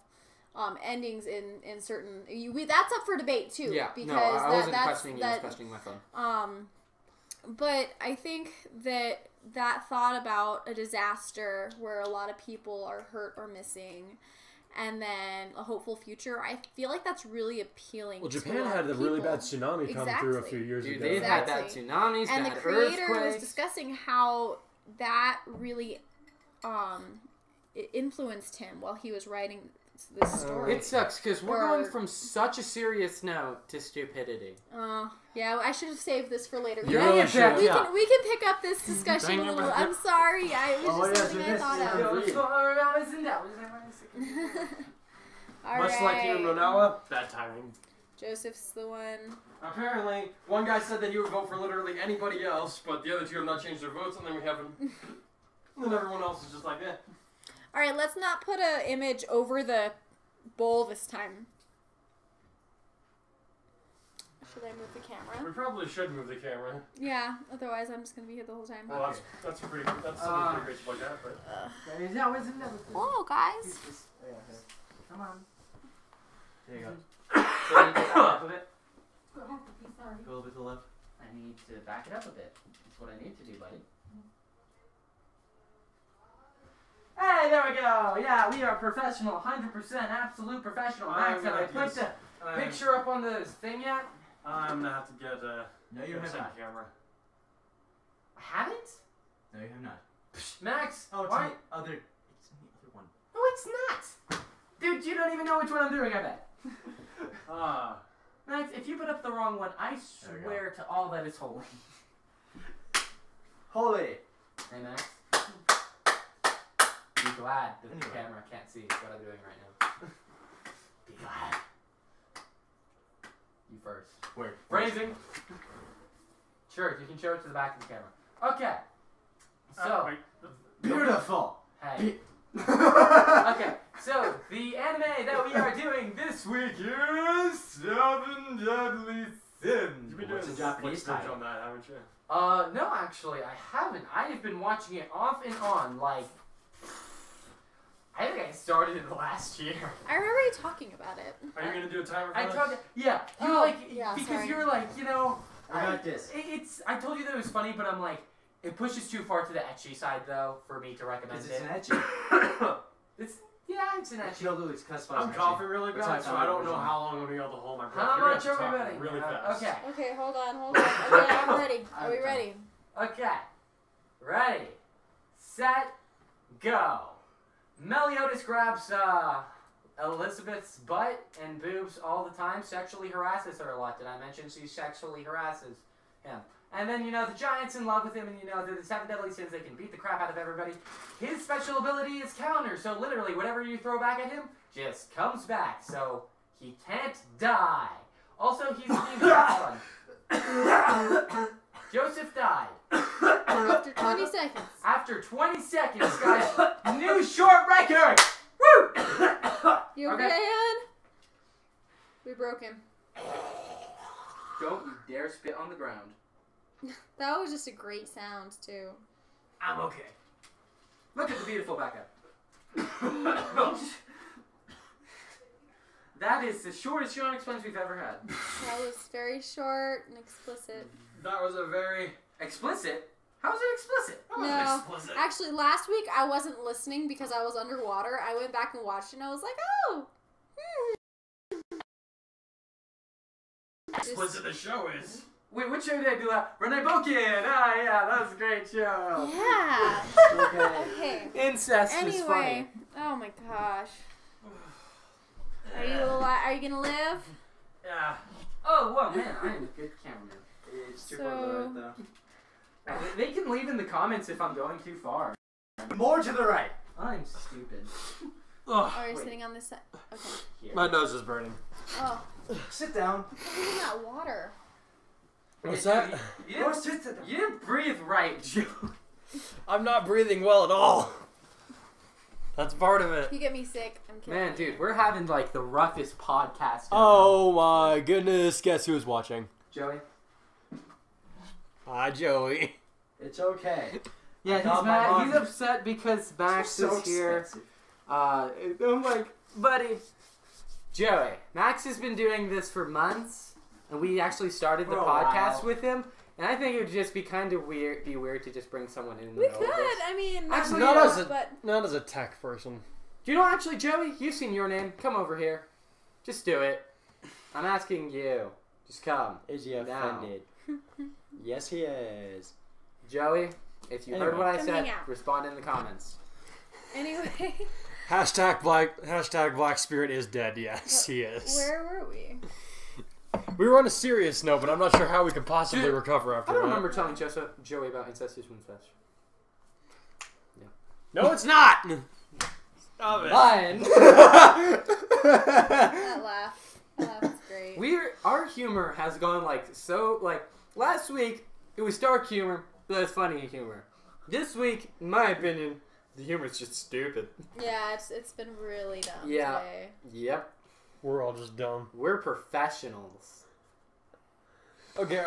endings in certain. That's up for debate too. Yeah. because No, I wasn't that's questioning you. I was questioning my phone. But I think that thought about a disaster where a lot of people are hurt or missing, and then a hopeful future, I feel like that's really appealing. Well, to a Japan lot had of a really people. bad tsunami come through a Exactly. few years Dude, ago. they've had that Exactly. tsunamis, And the bad creator was earthquakes. discussing how that really it influenced him while he was writing this story. It sucks because we're Or- going from such a serious note to stupidity. Yeah, I should have saved this for later. You We really can- should. we can pick up this discussion a little. I'm sorry, it was just something I thought of. All Much like Kimi No right. Na Wa, bad timing. Joseph's the one. Apparently, one guy said that he would vote for literally anybody else, but the other 2 have not changed their votes, and then we haven't. And then everyone else is just like, eh. All right, let's not put an image over the bowl this time. Should I move the camera? We probably should move the camera. Yeah, otherwise I'm just gonna be here the whole time. Well, that's something pretty great to look at, but. Hello, guys. Come on. There you go. So you get off of it? Go a little bit to the left. I need to back it up a bit. That's what I need to do, buddy. Hey, there we go. Yeah, we are professional, 100% absolute professional. Max, have I put the Picture up on the thing yet? I'm gonna have to get No, you have not. camera. I haven't? No, you have not. Max, Oh, it's why? in the other. It's in the other one. No, it's not. Dude, you don't even know which one I'm doing, I bet. Max, if you put up the wrong one, I There we go. swear to all that is holy. Holy. Hey, Max. Be glad that the Anyway. camera can't see what I'm doing right now. Be glad. You first. Where? Phrasing. Sure, you can show it to the back of the camera. Okay. So, Beautiful. hey. Okay, so the anime that we are doing this week is Seven Deadly Sins. You've been What's doing the Japanese research title? on that, haven't you? No, actually, I haven't. I have been watching it off and on, like, I think I started it last year. I remember you talking about it. Are you gonna do a timer for I this? told you, yeah, you Oh, like, yeah, because sorry. you were like, you know, I got this. It's. I told you that it was funny, but I'm like, it pushes too far to the ecchi side though for me to recommend Because it's it. an etchy. It's an ecchi. No, Lou, it's classified I'm as coughing really What's bad, that so I don't know how long I'm gonna be able to hold my breath. How You're gonna much have to talk everybody? really fast. Okay. Okay, hold on. Okay, I'm ready. Are we ready? Okay. Ready. Set. Go. Meliodas grabs Elizabeth's butt and boobs all the time. Sexually harasses her a lot. Did I mention she sexually harasses him? And then, you know, the giant's in love with him, and, you know, they're the 7 deadly sins. They can beat the crap out of everybody. His special ability is counter, so literally whatever you throw back at him just comes back, so he can't die. Also, he's being fun. Joseph died. After 20 seconds. After 20 seconds, guys, new short record! Woo! You okay, Ann? We broke him. Don't you dare spit on the ground. That was just a great sound, too. I'm okay. Look at the beautiful backup. That is the shortest Sean Explains we've ever had. That was very short and explicit. That was a very Explicit? How is it explicit? that wasn't No, explicit. actually, last week I wasn't listening because I was underwater. I went back and watched it, and I was like, oh. Explicit the show is. Wait, what show did I do that? Renee Bokin! Ah, yeah, that was a great show. Yeah. Okay. Okay. Incest is Anyway, funny. oh my gosh. Are you alive? Are you gonna live? Yeah. Oh, whoa, man, I am a good cameraman. It's too So- far to the right, though. They can leave in the comments if I'm going too far. More to the right. I'm stupid. Ugh. Or are you Wait. sitting on this side? Okay. Here. My nose is burning. Oh, Sit down. look at that water. What's that? You Go didn't, sit down. you didn't breathe right, Joe. I'm not breathing well at all. That's part of it. You get me sick. I'm kidding. Man, dude, we're having like the roughest podcast ever. Oh my goodness! Guess who's watching? Joey? Hi, Joey. It's okay. Yeah, he's Not my mad. mom. He's upset because Max So is here. expensive. I'm like, buddy. Joey, Max has been doing this for months, and we actually started the For a podcast while. with him. And I think it would just be kind of weird to just bring someone in. We could. I mean, Actually, Not as a but not as a tech person. Do you know, actually, Joey, you've seen your name. Come over here. Just do it. I'm asking you. Just come. Is he Now. offended? Yes, he is. Joey, if you heard Anyway. what I Come said, hang out. respond in the comments. anyway, Hashtag Black Spirit is dead. Yes, he is. where were we? We were on a serious note, but I'm not sure how we could possibly Dude, recover after I don't that. remember telling Joey about incestuous incest. No, it's not. Stop it. Ryan. That laugh. That laugh was great. Our humor has gone like last week it was dark humor, but it's funny humor. This week, in my opinion, the humor is just stupid. Yeah, it's been really dumb Yeah. today. Yep, We're all just dumb. we're professionals. Okay,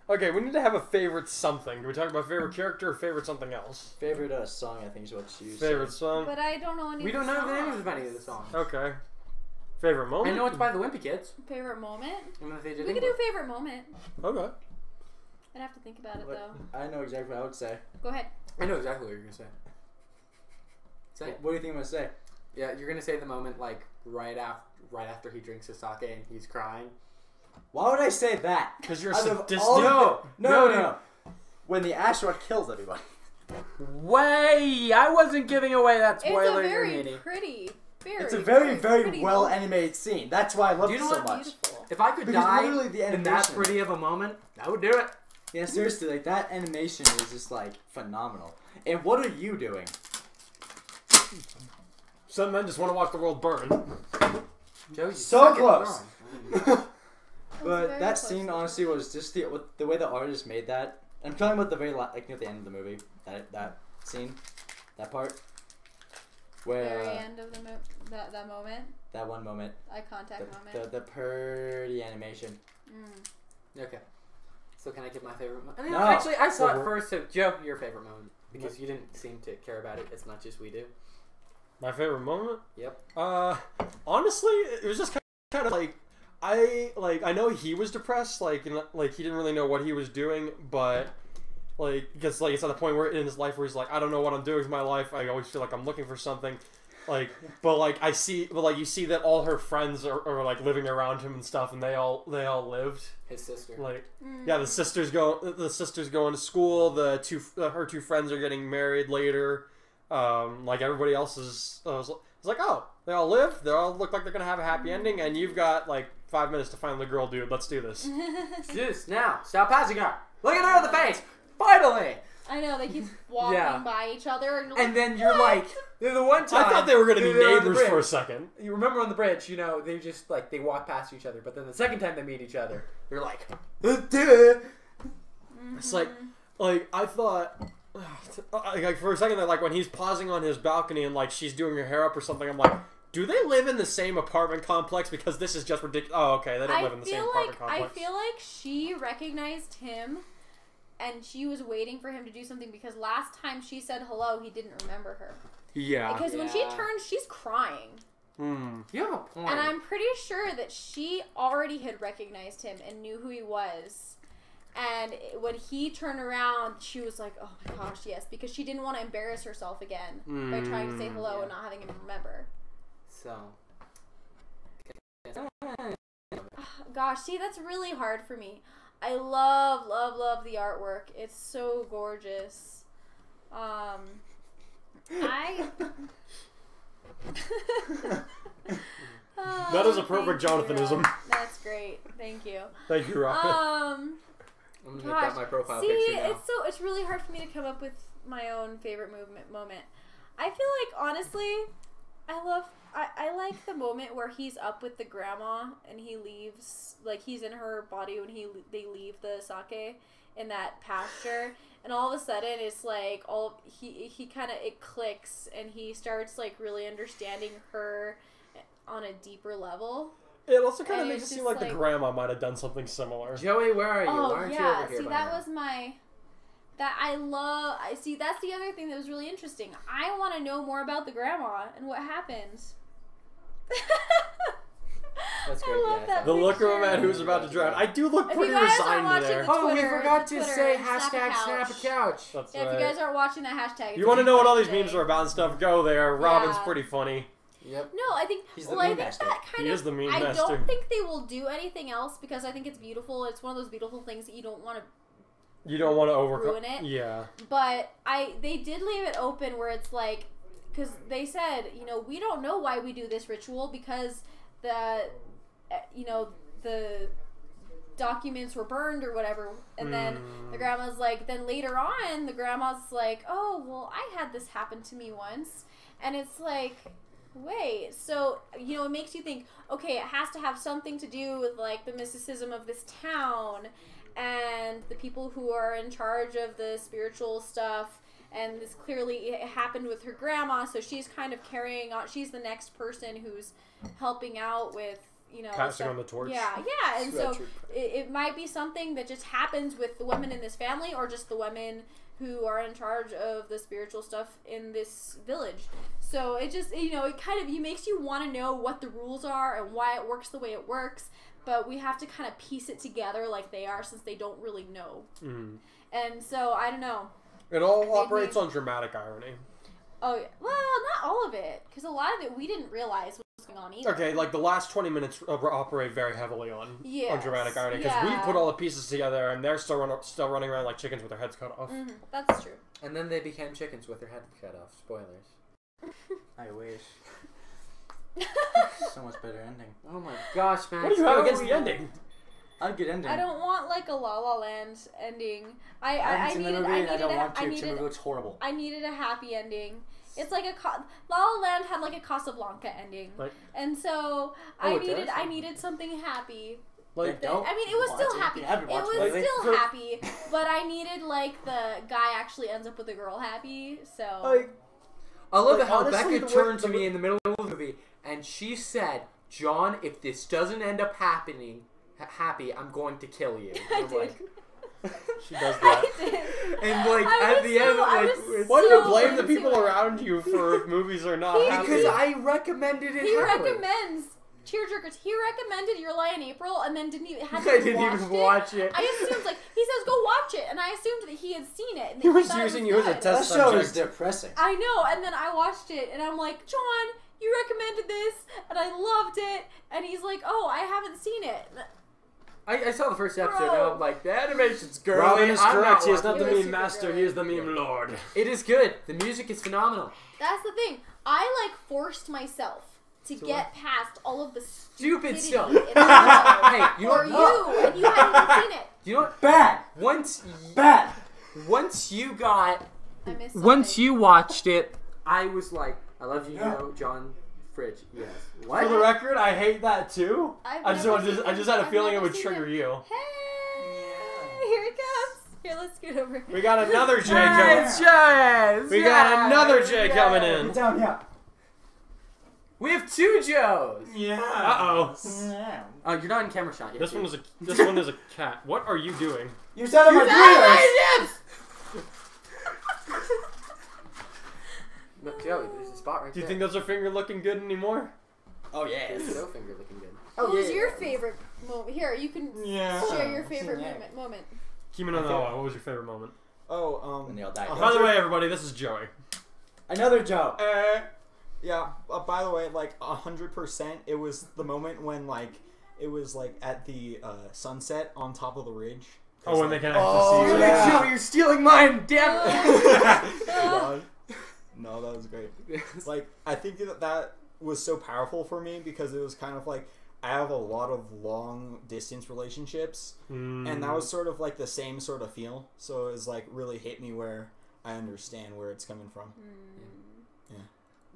Okay, we need to have a favorite something. Do we talk about favorite character or favorite something else? Favorite song, I think, is what you Favorite said. song? But I don't know any. We don't know the names songs. of any of the songs. Okay. Favorite I moment? know it's by the Wimpy Kids. Favorite moment? And if they did We could do English. favorite moment. Okay. I'd have to think about it What? though. I know exactly what I would say. Go ahead. I know exactly what you're gonna say. Say it. What do you think I'm gonna say? Yeah, you're gonna say the moment like right after he drinks his sake and he's crying. Why would I say that? Because you're Out of sadistic. all No, no. When the asteroid kills everybody. Way! I wasn't giving away that spoiler. It's a you're very needing. pretty. It's a very, very pretty well moment. animated scene. That's why I love You it know so what? much. Beautiful. If I could Because die literally the in that animation- pretty of a moment, I would do it. Yeah, seriously, like that animation is just like phenomenal. And what are you doing? Some men just want to watch the world burn. Joe, you So suck at close. throwing. But very that close scene to honestly was just the way the artist made that. I'm talking about the very near the end of the movie. That scene, that part, where very end of the that moment. That one moment. Eye contact moment. The purdy animation. Okay. So can I give my favorite moment? No. Actually, I saw it first. So Joe, your favorite moment, because you didn't seem to care about it as much as we do. My favorite moment? Yep. Honestly, it was just kind of like I know he was depressed, like he didn't really know what he was doing, but because it's at the point where in his life where he's like, I don't know what I'm doing with my life. I always feel like I'm looking for something, but you see that all her friends are like living around him and stuff, and they all lived. His sister. Yeah, the sisters going to school. Her two friends are getting married later. Everybody else is. It's like, oh, they all live. They all look like they're gonna have a happy ending, and you've got 5 minutes to find the girl, dude. Let's do this. Let's do this now. Stop passing her. Look at her in the face. Finally. I know, they keep walking by each other. And then you're like, the one time. I thought they were going to be neighbors for a second. You remember on the bridge, they just, they walk past each other. But then the second time they meet each other, you're like, It's like I thought, for a second, that when he's pausing on his balcony and, she's doing her hair up or something, I'm like, do they live in the same apartment complex? Because this is just ridiculous. Oh, okay, they don't live in the same apartment complex. I feel like she recognized him, and she was waiting for him to do something, because last time she said hello, he didn't remember her. Yeah. Because when she turns, she's crying. You have a point. And I'm pretty sure that she already had recognized him and knew who he was. And when he turned around, she was like, oh my gosh, yes. Because she didn't want to embarrass herself again by trying to say hello and not having him remember. So. Gosh, see, that's really hard for me. I love, love, love the artwork. It's so gorgeous. That is a perfect Jonathanism. That's great. Thank you. Thank you, Rob. I'm gonna make that my profile picture now. It's really hard for me to come up with my own favorite moment. I feel like, honestly, I like the moment where he's up with the grandma and he leaves, he's in her body when they leave the sake in that pasture, and all of a sudden it's he kind of, it clicks and he starts really understanding her on a deeper level. It also kind of makes it seem like the grandma might have done something similar. Joey, where are you? Oh, Why aren't you yeah. over here? See, that was my... I see, that's the other thing that was really interesting. I want to know more about the grandma and what happened. That's great. I love that The look of a picture. man who's about to drown. I do look If pretty you guys aren't resigned watching there. the Oh, we Twitter, forgot to Twitter, say snap a snap a couch. That's Yeah, right. if you guys aren't watching that hashtag, it's You want to know what all these today. memes are about and stuff? Go there. Robin's Yeah. pretty funny. Yep. No, I think. He's the I meme think master. that kind He of. is the meme I master. don't think they will do anything else because I think it's beautiful. It's one of those beautiful things that you don't want to. You don't want to overcome. Ruin it. Yeah. But they did leave it open where it's because they said, we don't know why we do this ritual because the documents were burned or whatever, and then the grandma's then later on the grandma's oh, well, I had this happen to me once, and it's wait, so it makes you think, okay, it has to have something to do with the mysticism of this town and the people who are in charge of the spiritual stuff, and this clearly it happened with her grandma, so she's kind of carrying on, she's the next person who's helping out with Passing on the torch. Yeah, and so it might be something that just happens with the women in this family, or just the women who are in charge of the spiritual stuff in this village. So it just, it kind of, makes you want to know what the rules are and why it works the way it works, but we have to kind of piece it together like they are, since they don't really know. And so, I don't know. It all operates on dramatic irony. Oh, yeah. Well, not all of it, because a lot of it we didn't realize was going on either. Okay, the last 20 minutes operate very heavily on dramatic irony, because we put all the pieces together and they're still running around like chickens with their heads cut off. That's true. And then they became chickens with their head cut off. Spoilers. I wish. So much better ending. Oh my gosh, man. What do you have against the ending? A good ending. I don't want a La La Land ending. I haven't seen the movie, and I don't want to. The movie looks horrible. I needed a happy ending. It's La La Land had a Casablanca ending, and so I needed something happy. Like, don't I mean, it was watch still it. happy. You haven't It watched was it lately? still happy, but I needed like the guy actually ends up with the girl happy. So Like, I love Like, how honestly, Becca the way- turned to me in the middle of the movie and she said, "John, if this doesn't end up happy, I'm going to kill you." I And I'm did. like, she does that. I did. and like I at was the end, so- I like, was it's- Why do you So blame the into people it. around you for if movies are not He- happy? because I recommended it. He heavily. recommends Tearjerkers. He recommended Your Lie in April, and then didn't even I didn't watched even it. watch it. I assumed like he says go watch it, and I assumed that he had seen it. And He that was thought it using you as a good. test That show is subject. depressing. I know, and then I watched it, and I'm like, John, you recommended this, and I loved it, and he's like, oh, I haven't seen it. I saw the first episode Bro. and I'm like, the animation's girly. Robin is I'm correct. He is watching not the It was meme super master. good. He is the meme lord. It is good. The music is phenomenal. That's the thing. I like forced myself to To get past all of the Stupid stupidity stuff. in the show. Hey, you know For what? you, and you hadn't even seen it. You know what? Bad. Once you got, I missed once something. you watched it, I was like, I love you, John Fridge. Yes. What? For the record, I hate that too. I've I just never wanted to, seen I just had a I've feeling it never would seen trigger you. Hey, here it comes. Here, let's scoot over. We got another J Yes, coming. yes, We got yes, another J yes. coming in. Get down here. We have two Joes. Yeah. Uh-oh. Oh, you're not in camera shot yet. This dude. one is a cat. What are you doing? You said on my Yes! ears. Look, Joey, there's a spot right Do you there. think those are finger looking good anymore? Oh There's yes. no finger looking good. What was your favorite moment? Here, you can Yeah. share your favorite Yeah. moment. Kimi No Na Wa, what was your favorite moment? Oh, When they all died. By the way, everybody, this is Joey. Another Joe. yeah. By the way, like 100%, it was the moment when it was like at the sunset on top of the ridge. Oh, when they can Oh, actually see yeah. Joey, you're stealing mine, damn it! God. No, that was great. Like, I think that was so powerful for me because it was kind of like I have a lot of long distance relationships, and that was sort of like the same sort of feel. So it was like really hit me where I understand where it's coming from. Yeah.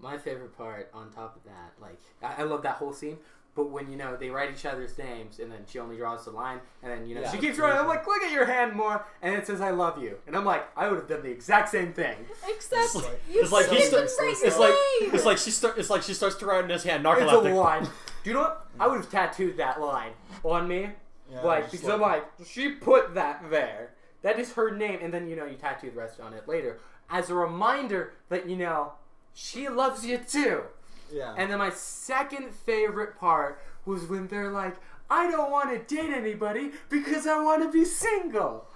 My favorite part on top of that, like, I love that whole scene, but when, they write each other's names, and then she only draws the line, and then, Yeah. she keeps drawing, I'm like, look at your hand more, and it says, I love you. And I'm like, I would have done the exact same thing. Except like- you it's like he didn't starts- write It's your like name. it's like she starts to write in his hand, It's a narcoleptic. line. Do you know what? I would have tattooed that line on me, Yeah, just because I'm like, she put that there. That is her name, and then, you tattoo the rest on it later, as a reminder that, she loves you too. Yeah. And then my second favorite part was when they're like, I don't want to date anybody because I want to be single.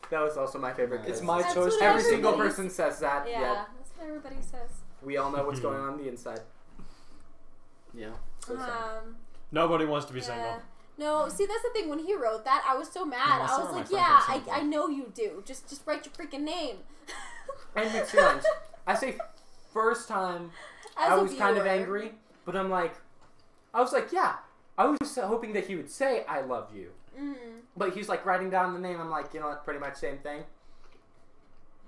That was also my favorite. It's bit. my That's choice. what Every single everybody's- person says that. Yeah, Yeah. that's what everybody says. We all know what's going on the inside. Yeah. So sad. Nobody wants to be Yeah. single. No, see, that's the thing. When he wrote that, I was so mad. Yeah, I some was of my like, friends yeah, are single. I know you do. Just write your freaking name. And mixed feelings. I say first time As I a was kind of viewer. angry, but I was like, yeah. I was just hoping that he would say, I love you. Mm. But he's like writing down the name. I'm like, it's pretty much same thing.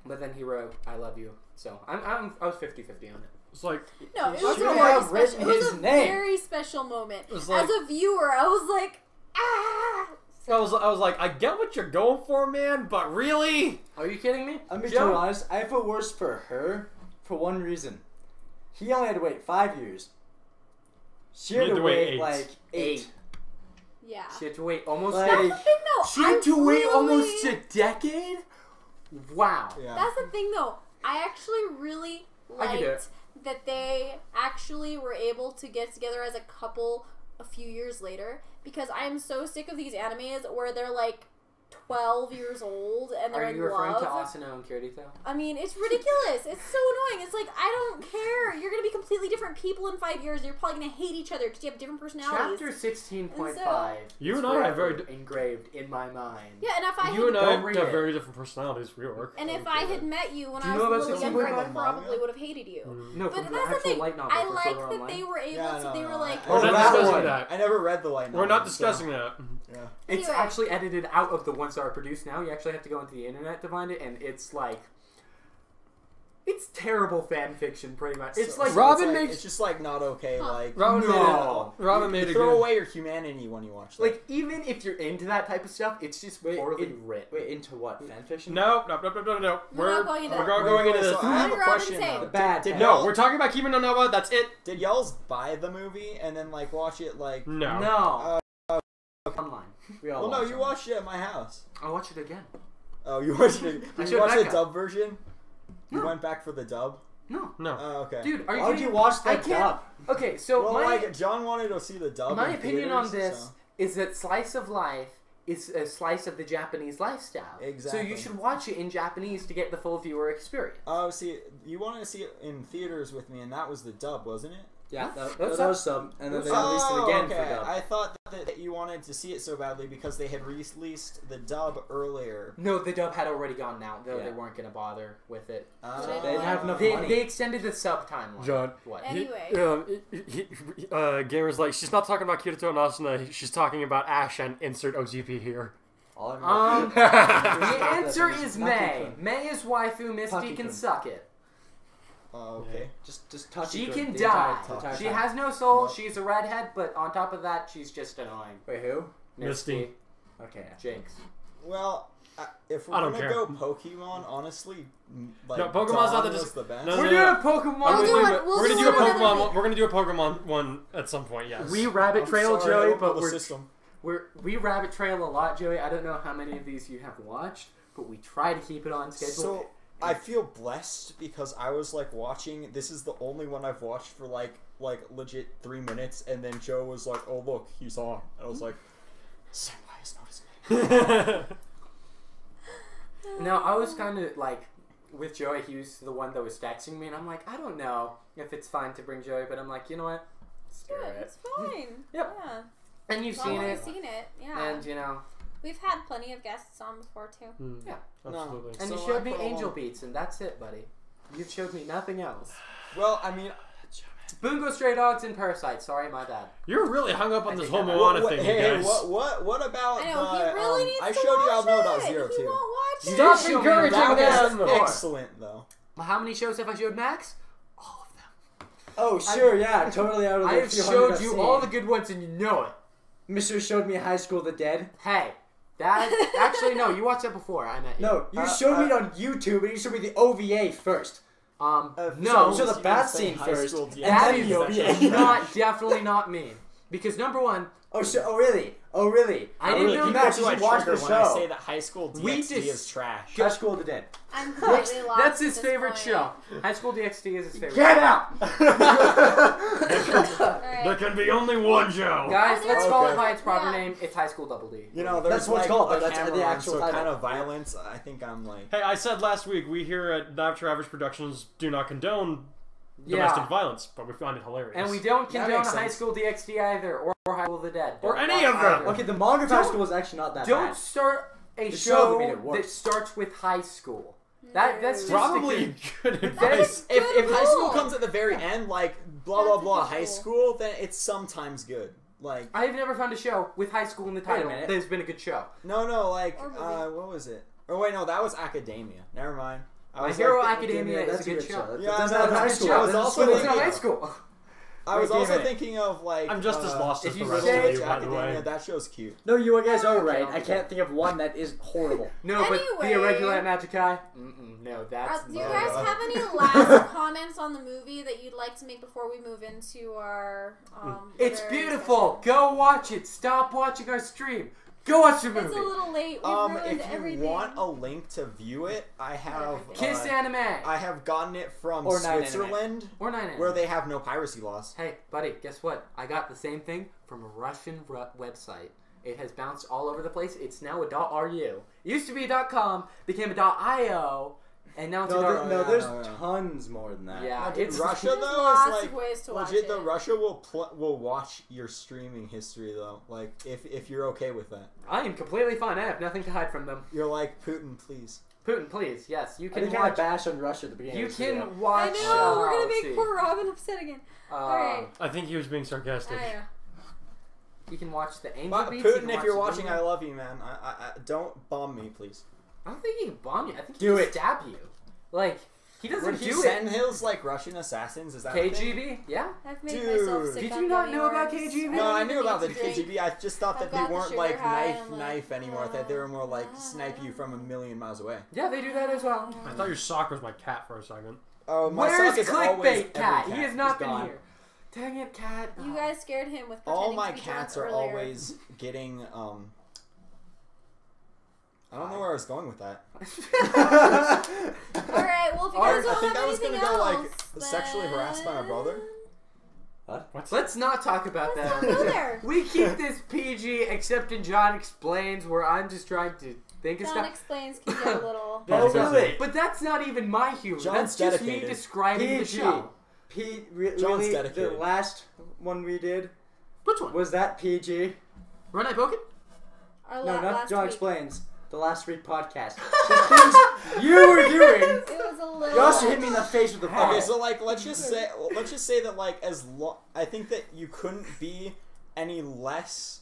But then he wrote, I love you. So I was 50-50 on it. It's like No, it She was a should very have written special. It was a his name. very special moment. It's like- As a viewer, I was like, ah. I was like, I get what you're going for, man, but really? Are you kidding me? I'm being Joe? totally honest. I feel worse for her for one reason. He only had to wait 5 years. She had to wait 8. like 8. Yeah. She had to wait almost. Like- That's the thing, though. She had to wait really- almost a decade. Wow. Yeah. That's the thing, though. I actually really I can do it. liked that they actually were able to get together as a couple a few years later, because I am so sick of these animes where they're like 12 years old and they're Are in you referring love. to Asano and Kirito? I mean, it's ridiculous. It's so annoying. It's like, I don't care. You're going to be completely different people in 5 years, and you're probably going to hate each other because you have different personalities. Chapter 16.5. And so- You is and I have forever very engraved in my mind. Yeah, and if I You and had, I Don't read have it. very different personalities. We work. and if I had met you when Do you I know was a about little 16.5? younger, I probably would have hated you. No, But from the that's the actual thing. light novel I for like Silver that Online. they were able Yeah, to. no, They were no, like, We're not that discussing one. that. I never read the light novel. We're not so- discussing that. Yeah. It's Anyway. actually edited out of the ones that are produced now. You actually have to go into the internet to find it, and it's like It's terrible fan fiction, pretty much. It's like Robin it's makes- it's just like not okay. Like Robin made you a throw good... away your humanity when you watch that. like even if you're into that type of stuff, it's just poorly written. Wait, into what? Fanfiction? No. We're not going into We're that. going into this. So I have a What did Robin question. say? Though. Bad. Did No, y'all- we're talking about Kimi No Na Wa. That's it. Did y'all buy the movie and then like watch it like? No. No. Online. We all Well, no, watch you them. watched it at my house. I'll watch it again. Oh, you watched it. I Did showed you watch the Becca. dub version? You No. went back for the dub. No. No. Oh, okay. Dude, are you Why would kidding? you watch I that can't. dub? Okay, so Well, my like John wanted to see the dub. my in opinion on theaters, this so- is that slice of life is a slice of the Japanese lifestyle. Exactly. So you should watch it in Japanese to get the full viewer experience. Oh, see, you wanted to see it in theaters with me, and that was the dub, wasn't it? Yeah, That's that was some, and then they released it again for dub. I thought that you wanted to see it so badly because they had released the dub earlier. No, the dub had already gone out. They Yeah. weren't going to bother with it. They They didn't have enough They money. extended the sub timeline. John. What? Anyway. Gamer's like, she's not talking about Kirito and Asuna, she's talking about Ash and insert OGP here. All I The Stop answer that. is Not May. confirmed. May is waifu. Misty Taki can kun. suck it. Okay. just touch She it can the entire- die. the entire She time. has no soul. What? She's a redhead, but on top of that, she's just annoying. Wait, who? Misty. Okay. Jinx. Well, if I we're don't gonna care. go Pokemon, honestly, like No, Pokemon's not Dawn the was the best. No, We're no, doing no. a Pokemon. We'll do one. it. We'll We're gonna do do a it another Pokemon. week. We're gonna do a Pokemon one at some point. Yes. We rabbit I'm trail, sorry, I Joey, don't know but the we're system. we rabbit trail a lot, Joey. I don't know how many of these you have watched, but we try to keep it on schedule. So I feel blessed because I was like watching. This is the only one I've watched for like legit 3 minutes, and then Joe was like, "Oh look, he's on." And I was like, "Senpai is noticing." No, I was kind of like with Joey. He was the one that was texting me, and I'm like, I don't know if it's fine to bring Joey, but I'm like, you know what? Screw Good, it. it's fine. Yep. Yeah. And you've Well, seen we've it, seen it. Yeah. and you know, We've had plenty of guests on before too. Yeah. Absolutely. and So you showed I me put angel on- beats, and that's it, buddy. You've showed me nothing else. Well, I mean, Bungo Stray Dogs and Parasite. Sorry, my bad. You're really hung up on I this think whole I- Moana what, thing, hey, you guys. what about I know the? he really needs I to showed you watch No it. Zero He too. won't watch You it. did Stop show me encouraging that. them. That was excellent though. How many shows have I showed Max? All of them. Oh, sure, yeah, totally out of the I have few showed hundred you I've all the seen. good ones, and you know it. Mister showed me High School of the Dead. Hey, that actually no, you watched that before. I met you. No, you showed me it on YouTube, and you showed me the OVA first. No, so the you bat were saying scene high first, school and DxD. that then is the OVA. not definitely not me. Because number one, Oh, really? Oh, really? I Oh, didn't really? know You that's actually Why should watch the when I say show. that high school We DxD just- is trash. High School of the Dead. I'm completely lost. that's at his this favorite point. show. High School DxD is his favorite. Get out! Alright. There can be only one Joe. Guys, let's call it Okay. by its proper Yeah. name. It's High School Double D. You know, there's That's what it's like called, a though. That's the camera on, actual so title. kind of violence. I think I'm like. Hey, I said last week we here at NotYourAverage Productions do not condone domestic Yeah, violence, but we find it hilarious. and we don't That condone makes High sense. School DxD either, or High School of the Dead. Or Don't any watch of them. either. Okay, the manga of High Don't- School is actually not that Don't bad. start a The show show that made it that worse. starts with high school. That's just Probably good That advice. is If good high school rule. comes at the very end, like blah blah That's a blah, good high rule. school, then it's sometimes good. Like I've never found a show with high school in the a title minute. that has been a good show. no, like Or movie. what was it? Or wait, no, that was Academia. Never mind. I My was Hero like, Academia is That's a good show. That Yeah, doesn't no, have high that's a school. good show. I was That's also But a it's not thinking- high school. I was Wait, also damn it. thinking of like. I'm just as lost if as the you rest say of you, Witch by the Academia. way. That show's cute. No, you guys are right. Okay. I can't think of one that is horrible. No, but the Anyway. irregular Magic Eye? No, that's Do you no. guys have any last comments on the movie that you'd like to make before we move into our? It's literary beautiful. Go watch it. Stop watching our stream. Go watch the discussion? movie. It's a little late. We've ruined If you everything. want a link to view it, I have. Kiss Anime I have gotten it from Or 9 Anime. Switzerland, or 9 where they have no piracy laws. Hey, buddy, guess what? I got the same thing from a Russian website. It has bounced all over the place. It's now a .ru. It used to be a .com, became a .io, and now it's a .ru. No, there's no. tons more than that. Yeah, Now, dude, it's Russia There's though lots is of like ways to watch legit. Though it. Russia will watch your streaming history though. Like if you're okay with that, I am completely fine. I have nothing to hide from them. you're like Putin, please. Putin, please, yes, you I can think I watch. bash on Russia at the beginning. You of this video. can watch. I know we're gonna let's make see. poor Robin upset again. Alright. I think he was being sarcastic. Yeah. You can watch the Angel But Beats. you Putin, can if watch you're the watching, Movie. I love you, man. I don't bomb me, please. I don't think he can bomb you. I think he Do can it. stab you. Like, He Would doesn't he do send it. his like Russian assassins? Is that a thing? KGB? Yeah. I've made Dude, myself sick did on you not gummy know about worms. KGB? No, I don't knew even about the need to drink. KGB. I just thought that I've they got the weren't sugar like high, knife I'm like, anymore. That they were more like snipe you from a million miles away. Yeah, they do that as well. I thought your sock was my cat for a second. Oh, my Where's sock is always clickbait, cat? every He has not He's been gone. here. Dang it, cat. You guys scared him with All pretending my to be drunk cats are earlier. always getting I don't know where I was going with that. Alright, well if you I guys don't think have I was anything gonna go else, like sexually harassed by my brother. What? Let's not talk about Let's that. not go there. We keep this PG, except in John Explains, where I'm just trying to think of John stuff. Explains can get a little... That's it. But that's not even my humor. John's that's just me dedicated. describing the PG. show. John's Really, the dedicated. last one we did, Which one? was that PG? Run I Poke It? Our No, not last John week. Explains. The last week podcast. The things you were doing. It was a little... You also hit me in the face with the ball. Okay, so like let's just say that like I think that you couldn't be any less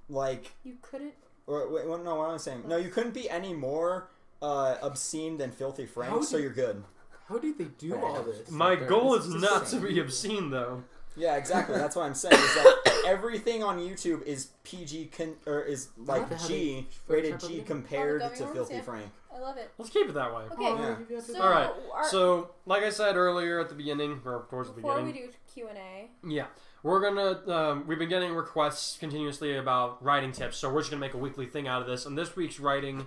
like You couldn't... or wait, no, what am I saying? No, you couldn't be any more obscene than Filthy Frank, How so did- you're good. How did they do all this? My goal is It's not just to be obscene, though. Yeah, exactly. That's what I'm saying. Is that everything on YouTube is PG or is like What? G How rated they- G Oh, compared the gummy to worms, Filthy yeah. Frank. I love it. Let's keep it that way. Okay, Yeah. so... All right. our- So, like I said earlier at the beginning, or towards the before beginning, we do Q&A... yeah, we're gonna. We've been getting requests continuously about writing tips, so we're just gonna make a weekly thing out of this. And this week's writing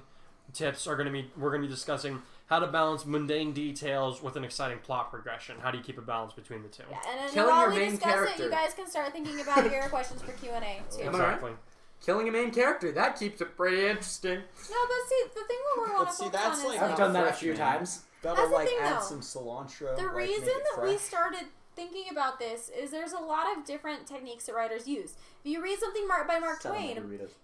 tips are gonna be we're gonna be discussing how to balance mundane details with an exciting plot progression. How do you keep a balance between the two? Yeah, and then Killing while your we main discuss it, character. you guys can start thinking about your questions for Q&A, too. Am I right? Exactly. Killing a main character. That keeps it pretty interesting. No, but see, the thing we want But to see, focus that's on is like I've like, done that a fresh, few man. times. Gotta That's the like thing, add though. some cilantro. the like, reason make it that we fresh. started thinking about this is there's a lot of different techniques that writers use. If you read something by Mark Twain,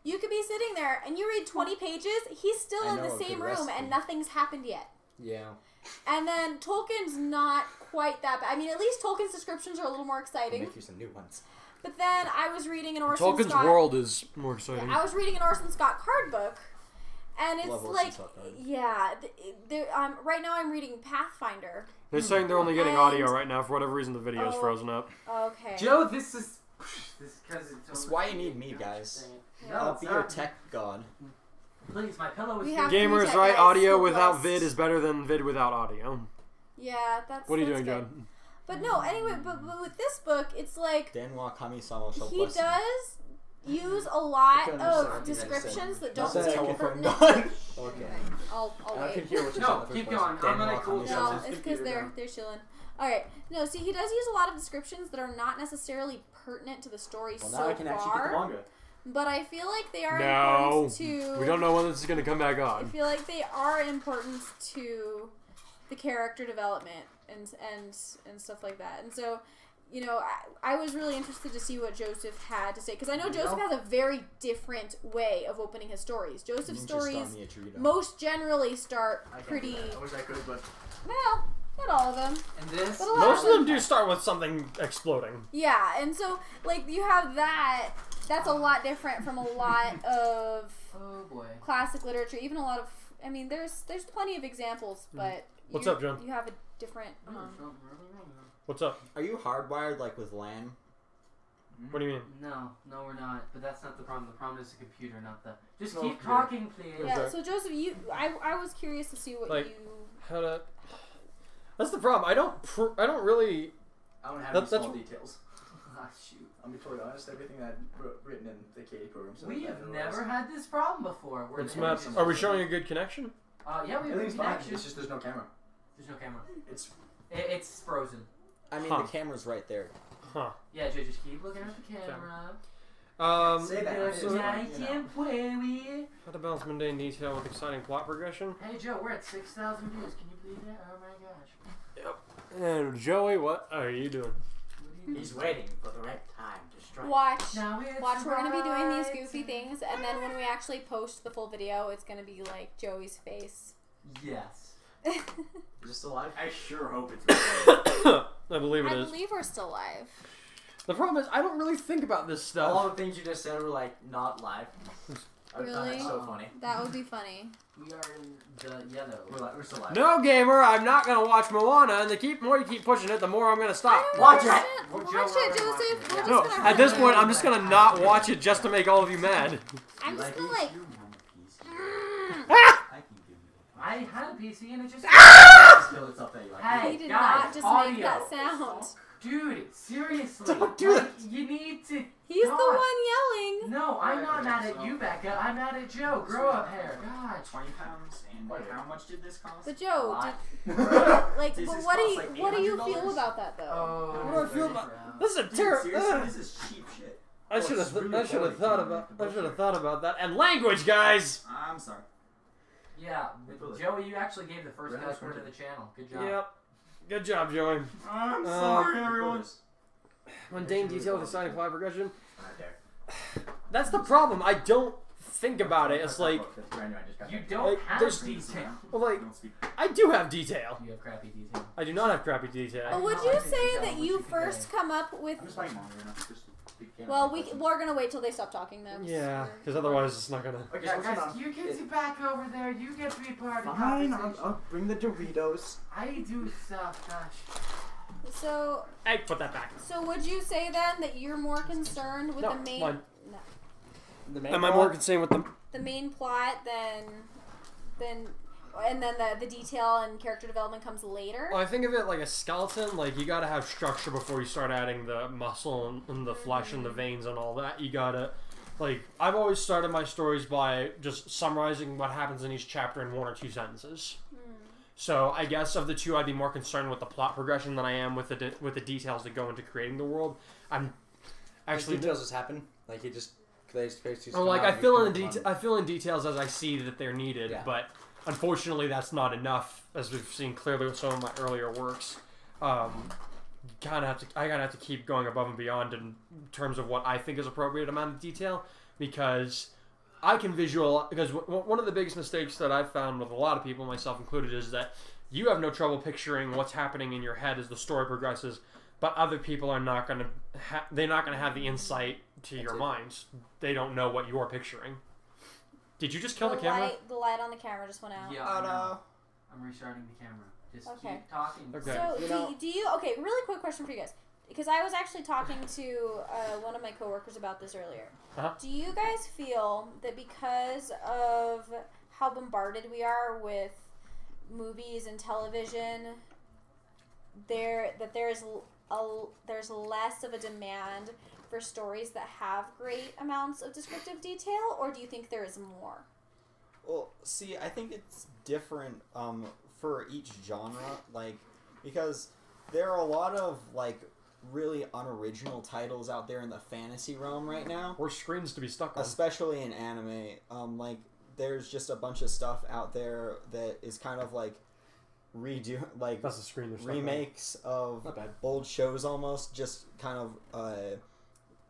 you could be sitting there and you read 20 pages, he's still I in know the a same good room recipe. and nothing's happened yet. Yeah. And then Tolkien's not quite that bad. I mean, at least Tolkien's descriptions are a little more I'll exciting. make you some new ones. But then I was reading an Orson Tolkien's Scott... world is more exciting. I was reading an Orson Scott card book, and it's Love Orson like, Scott card. yeah, right now I'm reading Pathfinder. They're saying they're only getting And- audio right now. For whatever reason, the video's Oh. frozen up. Okay. Joe, this is because it's That's why you need me, guys. Yeah. I'll be your tech god. Please, my pillow is We here. have- Gamers, Tech right? guys, Audio who without lost. vid is better than vid without audio. Yeah, that's. What are you that's doing, good. John? But no, anyway, but with this book, it's like Denwa Kami-sama shall he bless you. does use a lot I couldn't of understand what you guys descriptions said. that don't That's a seem telephone pertinent. Okay. I'll I wait. can hear what you No, said. keep going. I'm gonna cool Denwa No, down it's this because computer they're chilling. All right. No, see, he does use a lot of descriptions that are not necessarily pertinent to the story Well, so now I can actually get the far. manga. But I feel like they are No, important to. we don't know when this is going to come back I on. feel like they are important to the character development and stuff like that. And so, you know, I was really interested to see what Joseph had to say because I know Joseph has a very different way of opening his stories. Joseph's stories most generally start pretty. I wish I could, but Well, not all of them. And this. But a lot Most of them do start with something exploding. Yeah, and so like you have that. That's a lot different from a lot of Oh boy. classic literature. Even a lot of. I mean, there's plenty of examples, but What's you- up, John? You have a different. What's up? Are you hardwired like with LAN? What do you mean? No, we're not. But that's not the problem. The problem is the computer, not the. Just No, keep computer. talking, please. Yeah. So Joseph, I was curious to see what Like- you. How to? That's the problem. I don't really. I don't have That's- any small that's- details. Ah, shoot. I'll be totally honest. Everything I'd written in the KD program. So We have never had this problem before. We're What's in Matt? every Are we single- showing a good connection? Yeah, we have a Everything's fine. connection. It's just there's no camera. There's no camera. It's It's frozen. I mean, Huh. the camera's right there. Huh. Yeah, Joe, just keep looking at the camera. Say that. There's It's so- fine, night you know. and play. How to balance mundane detail with exciting plot progression. Hey Joe, we're at 6,000 views. Can you believe that? Oh my gosh. And Joey, what are you doing? What are you He's doing? waiting for the right time to strike. Watch. Now it's Watch, we're gonna be doing these right. goofy things, and then when we actually post the full video, it's gonna be like Joey's face. Yes. Is it still live? I sure hope it's. I believe it I is. believe we're still live. The problem is, I don't really think about this stuff. All the things you just said were like not live. Really? That's so funny. That would be funny. We are in the yellow. We're still live. No, gamer, I'm not gonna watch Moana, and the more you keep pushing it, the more I'm gonna stop. Watch it. Watch it, Joseph. We're just No, gonna at this point, I'm just gonna not watch it just to make all of you mad. I'm just gonna like. I had a PC and it just. He did guys, not just audio. make that sound. Dude, seriously. Don't do like, you need to. He's God. the one yelling. No, I'm not mad at you, Becca. I'm mad at Joe. Grow up hair. God. 20 pounds. And how much did this cost? But Joe, This but is what do cost you like what do you $800? feel about that though? Oh, What do I feel about? This is a terrible. Seriously, this is cheap shit. I should have thought about that. And language, guys. I'm sorry. Yeah, but Joey, you actually gave the first cuss word of the channel. Good job. Yep. Good job, Joey. I'm sorry, everyone. Mundane detail of the signing fly progression. Not there. That's the problem. I don't think about it. It's like, You don't Like, have there's- detail. well, like, I do have detail. You have crappy detail. I do not have crappy detail. But would you say that you first come up with? I'm just playing longer enough. Well, we're gonna wait till they stop talking though. Yeah, because otherwise it's not gonna. Okay, Yeah, what's going guys, on? you get to back over there. You get to be part of the Fine, conversation. I'll bring the Doritos. I do stuff, gosh. So, Hey, put that back. would you say then that you're more concerned with No, the main? mine. No. The main Am I plot? more concerned with them? The main plot then the detail and character development comes later. Well, I think of it like a skeleton. Like, you gotta have structure before you start adding the muscle and the flesh and the veins and all that. You gotta, like, I've always started my stories by just summarizing what happens in each chapter in 1 or 2 sentences. So I guess of the two, I'd be more concerned with the plot progression than I am with the details that go into creating the world. I'm actually details just happen. Like he just well, like I fill in details as I see that they're needed, Yeah. but unfortunately that's not enough, as we've seen clearly with some of my earlier works. I kind of have to keep going above and beyond in terms of what I think is appropriate amount of detail, because I can because one of the biggest mistakes that I've found with a lot of people, myself included, is that you have no trouble picturing what's happening in your head as the story progresses, but other people are not going to they're not going to have the insight to your minds. They don't know what you're picturing. Did you just kill the camera? The light on the camera just went out. Yeah, Oh, I know. no. I'm restarting the camera. Just Okay. keep talking. Okay. So do you? Okay, really quick question for you guys, because I was actually talking to one of my coworkers about this earlier. Uh-huh. Do you guys feel that because of how bombarded we are with movies and television, there's less of a demand for stories that have great amounts of descriptive detail, or do you think there is more? Well, see, I think it's different for each genre, like, because there are a lot of, like, really unoriginal titles out there in the fantasy realm right now. Or screens to be stuck on. Especially in anime. Like, there's just a bunch of stuff out there that is kind of, like, That's the screen they're stuck on. remakes of Not bad. old shows almost, just kind of,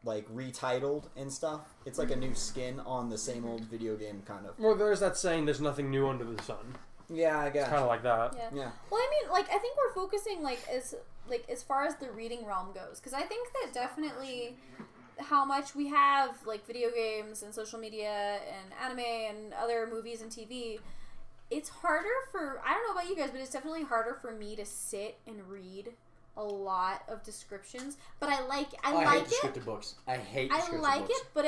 like, retitled and stuff. It's like a new skin on the same old video game, kind of. Well, there's that saying, there's nothing new under the sun. Yeah, I guess. It's kind of like that. Yeah. Well, I mean, like, I think we're focusing, as far as the reading realm goes, because I think that definitely how much we have, like, video games and social media and anime and other movies and TV, it's harder for, I don't know about you guys, but it's definitely harder for me to sit and read a lot of descriptions, but I hate descriptive books. I hate descriptive books. I like it, but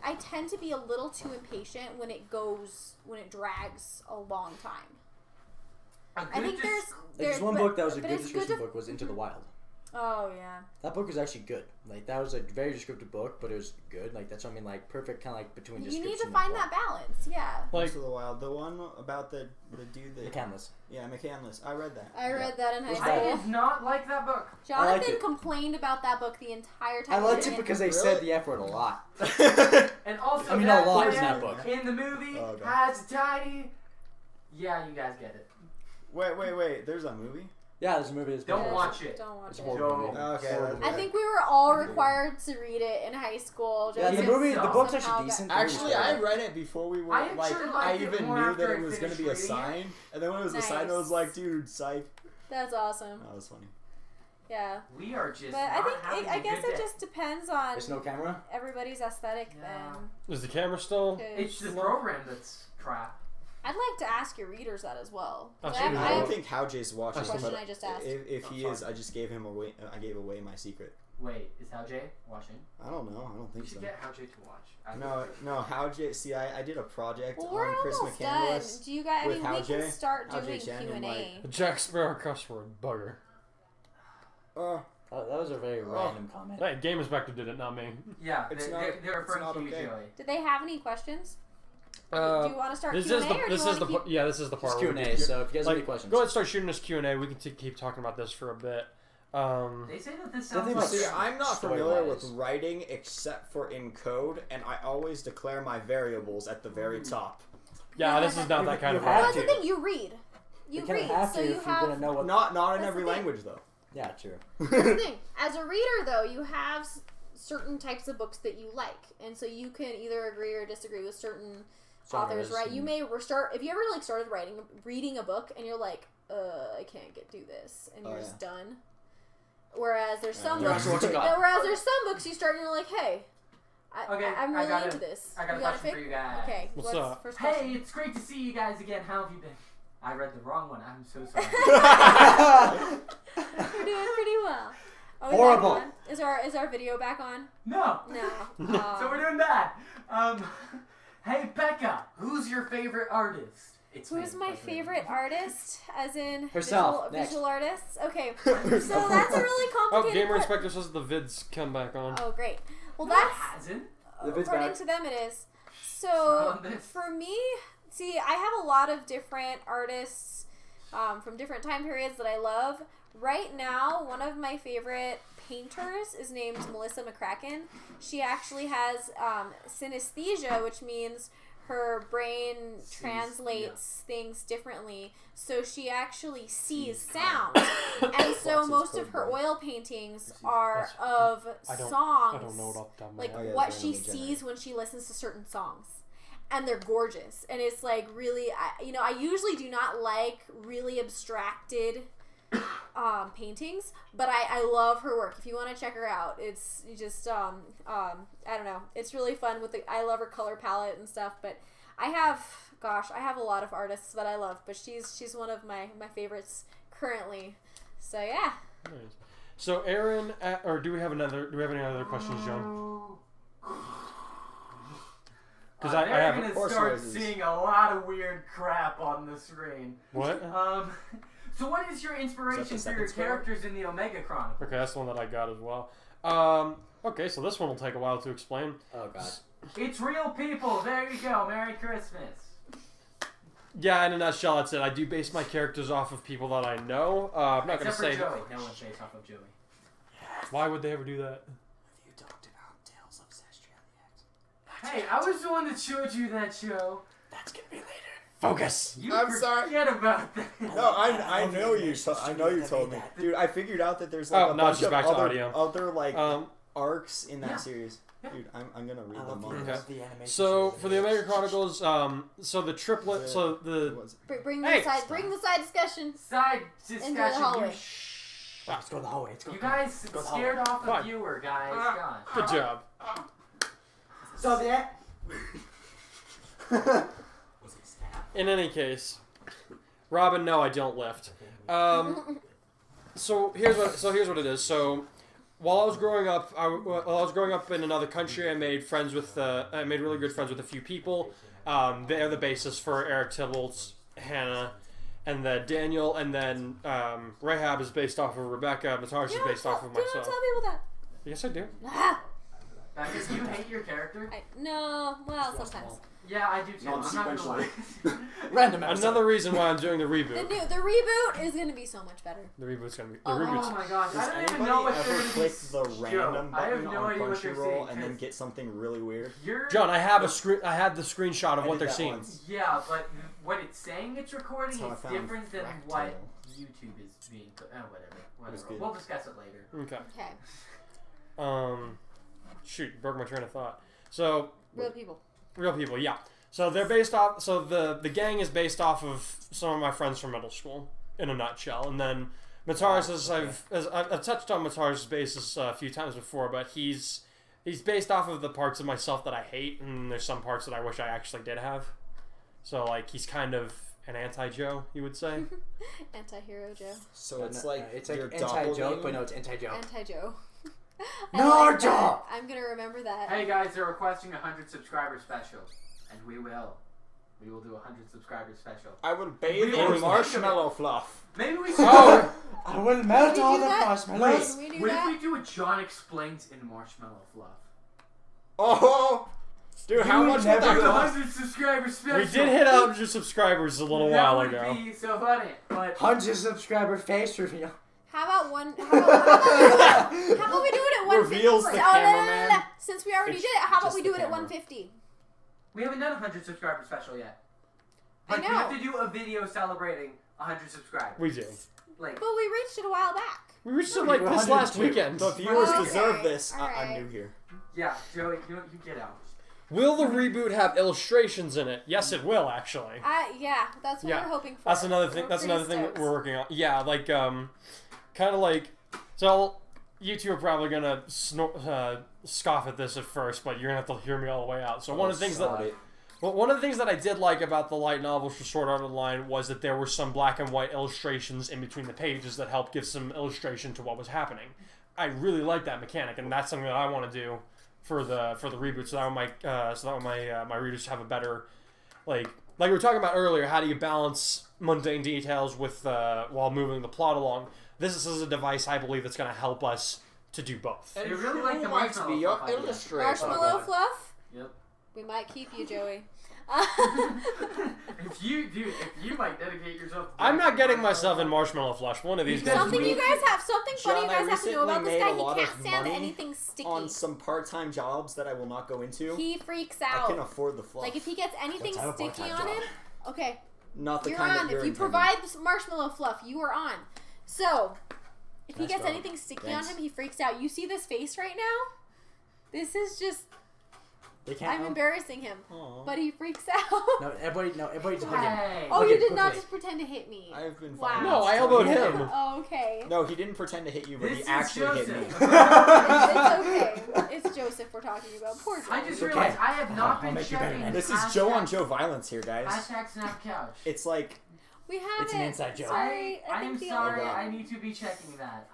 I tend to be a little too impatient when it drags a long time. I think There's one book that was a but good it's descriptive book was Into the Wild. Oh yeah. That book was actually good. Like that was a very descriptive book, but it was good. Like that's what I mean. Like perfect, kind of like between You description. need to and find plot. that balance. Yeah. Like, Into the Wild, the one about the dude that McCandless. Yeah, McCandless. I read that. I read that in high Was school. I did not like that book. I liked Jonathan it. complained about that book the entire time. I liked we it did because they said the F word a lot. And also, I mean, that a lot in man that book. in the movie Oh, God. has a tiny. Yeah, you guys get it. Wait. There's a movie? Yeah, there's a movie. That's Don't bad. watch it. Don't watch It's a it. horrible Joe. movie. Okay, Horrible I movie. think we were all required to read it in high school. Yeah, the Just movie. The somehow book's got- actually decent. Actually, I read it before we were I like. actually I liked it even more knew after that I it was going to finished be a reading it. sign, and then when it was a sign, I was Nice. like, dude, psych. That's awesome. That was funny. Yeah. We are just. But I not think having I a guess good it day. just depends on There's no camera? everybody's aesthetic Yeah. then. Is the camera still? 'Cause It's the program that's crap. I'd like to ask your readers that as well. 'Cause Absolutely. I I have don't think How Jay's watching, That's the question but I just asked. if he Oh, is, I just gave him away. I gave away my secret. Wait, is How Jay watching? I don't know. I don't We think should so. get How Jay to watch. No. How Jay? See, I did a project Well, we're on Chris almost done. McCandless. Do you guys? I with mean, How we Jay- can start How doing Jay Q Chen and and, A. Jack Sparrow cuss word bugger. That was a very random comment. Hey, Game Inspector did it, not me. Yeah, It's they're it's referring not to you, okay. Joey. Did they have any questions? Do Uh, you want to start this Q is and A, the or do this you is the want to keep? yeah this is the part It's where Q&A, we can- so if you guys have any like, questions. go ahead and start shooting us Q and A. We can keep talking about this for a bit. They say that this sounds think like. it's- See, I'm not familiar with Story-wise. writing except for in code, and I always declare my variables at the very top. Yeah, this is not that kind You of have Well, writing. that's the thing. You read. You kind read, of have so to you if you're gonna have. know what. Not in That's every the thing. language though. Yeah, true. That's the thing. As a reader, though, you have certain types of books that you like, and so you can either agree or disagree with certain authors, Genres right? You and- may start if you ever like started reading a book, and you're like, I can't do this, and Oh, you're yeah. just done. Whereas there's some Yeah. books. So what you got? Whereas there's some books you start and you're like, hey, Okay, I'm I really got into it. this. I got a You got question it, for Fig? you guys. Okay, What's up? First Hey, question. it's great to see you guys again. How have you been? I read the wrong one. I'm so sorry. We're doing pretty well. Are we Horrible. back on? Is our video back on? No. No. So we're doing that. Hey Becca, who's your favorite artist? It's Who's me. my favorite artist? As in Herself. Next. visual artists? Okay. So that's a really Oh, complicated Gamer que- Inspector says the vids come back on. Oh, great. Well, No, it that's hasn't. The vid's according back. to them it is. Not So on this. for me, see, I have a lot of different artists from different time periods that I love. Right now, one of my favorite painters is named Melissa McCracken. She actually has synesthesia, which means her brain translates things differently. So she actually sees sound. And so most of her oil paintings are of I don't songs, know what off the top of my like head. Oh, yeah, what it's she randomly sees when she listens to certain songs. And they're gorgeous. And it's like really, I usually do not like really abstracted paintings, but I love her work. If you want to check her out, it's just I don't know, it's really fun with I love her color palette and stuff. But I have a lot of artists that I love, but she's one of my favorites currently. So yeah. Nice. So Aaron, or do we have any other questions, John? Because I they're have gonna horse start noises. seeing a lot of weird crap on the screen. what? So what is your inspiration for second your scroll? characters in the Omega Chronicles? Okay, that's the one that I got as well. Okay, so this one will take a while to explain. Oh god. It's real people. There you go. Merry Christmas. Yeah, in a nutshell, that's it. I do base my characters off of people that I know. I'm not going to Except say for Joey. No one's based off of Joey. why would they ever do that. You talked about Tales of Zestria. Hey, I was the one that showed you that show. That's gonna be later. Focus. You I'm sorry. forget about that. No, I don't know think you. there's I know you something told me, that- dude. I figured out that there's like Oh, a now bunch she's of back to other audio. like Um, arcs in that Yeah. series. Yeah. Dude, I'm gonna read I them love all. the, Okay. the animation. So for the Omega Chronicles, so the triplet, so What the was it? Bring Hey, the side discussion. Side Into the discussion. hallway. Let's go to the hallway. Let's go. You guys Go to the scared off the Fine. viewer, guys. Gosh. good job. So the. In any case, Robin, no, I don't lift. So here's what it is. So while I was growing up, in another country, I made really good friends with a few people. They're the basis for Eric Tybalt's Hannah, and then Daniel, and then Rahab is based off of Rebecca. Matarsh is based off of You don't myself. tell people that. Yes, I do. Ah, Because you hate your character? no, well, sometimes. Yeah, I do too. I'm not gonna lie. Random episode. Another reason why I'm doing the The reboot. reboot is gonna be so much better. The reboot's gonna be. The Oh, reboot's. Oh my gosh, Does I don't even anybody know what ever they're gonna click be. the random I have button no on idea what they're saying, Crunchyroll and then 'cause get something really weird? You're John, I have a screen. I had the screenshot of I what did they're that seeing. once. Yeah, but what it's saying it's recording That's how I is found different than Fractal. what YouTube is being. Whatever. was Whatever. good. We'll discuss it later. Okay. Okay, Shoot, broke my train of thought. So real people. real people, yeah. So they're based off. So the gang is based off of some of my friends from middle school, in a nutshell. And then Mataris, I've touched on Mataris' basis a few times before, but he's based off of the parts of myself that I hate, and there's some parts that I wish I actually did have. So, like, he's kind of an anti-Joe, you would say. Anti-hero Joe. So it's like it's your like anti-joke, doppelganger? but no, it's anti-joke. Anti-Joe. No, that. Joe! I'm gonna remember that. Hey guys, they're requesting 100 subscriber special, and we will. We will do 100 subscriber special. I will bathe We will in marshmallow fluff. Maybe we should. Oh! I will melt Can we all do the that? marshmallows. Can we do What that? if we do a John Explains in marshmallow fluff? Oh, dude, how much would never that Like do cost? 100 subscriber special. We did hit 100 subscribers a little while ago. That would be so funny, but 100 subscriber face reveal. How about one? How about we do it at 150? Reveals the cameraman. Since we already did it, how about Just we the do it at camera. 150? we haven't done a 100 subscriber special yet. I Like, we have know. to do a video celebrating 100 subscribers. We do. Like, But we reached it a while back. We reached it like We're this last 102. weekend. The viewers Okay, deserve this. I'm alright. new here. yeah, Joey, you get out. Will the reboot have illustrations in it? Yes, it will, actually. Yeah, that's what Yeah. we're hoping for. That's another thing. We're That's pretty another thing that stoked. we're working on. Yeah, like kind of like. So you two are probably gonna scoff at this at first, but you're gonna have to hear me all the way out. So one of the things that I did like about the light novels for Sword Art Online was that there were some black and white illustrations in between the pages that helped give some illustration to what was happening. I really like that mechanic, and that's something that I want to do for the reboot, so that my readers have a better like we were talking about earlier. How do you balance mundane details with while moving the plot along? This is a device I believe that's going to help us to do both. You really like the wants to be your marshmallow fluff idea. illustrator? Marshmallow fluff? Yep. We might keep you, Joey. If you might dedicate yourself. To I'm not getting marshmallow myself in fluff. Marshmallow Flush. One of these Because days. Something we- you guys have, something funny you John, I guys have to know about recently this made guy. a He lot can't of stand money anything sticky. On some part-time jobs that I will not go into. He freaks I out. can afford the fluff. Like if he gets anything Let's have a sticky part-time on job. him, okay, not the you're kind on. that you're If you intending. provide this marshmallow fluff, you are on. So, if he Nice gets job. anything sticky Thanks. on him, he freaks out. You see this face right now? This is just, They can't. I'm embarrassing him. Aw. But he freaks out. No, everybody just hug him. Hey. Oh, Look you at did not quickly. just pretend to hit me. I've been Wow. fine. No, I elbowed him. Oh, okay. No, he didn't pretend to hit you, but This he is actually hit me. Joseph. It's okay. It's Joseph we're talking about. Poor I Joey. just okay. realized I have not I'll been make you better, checking. man. This is Joe on Joe violence here, guys. Hashtag snap couch. It's like We have It's an inside joke. Sorry, I I'm think the sorry. other- I need to be checking that.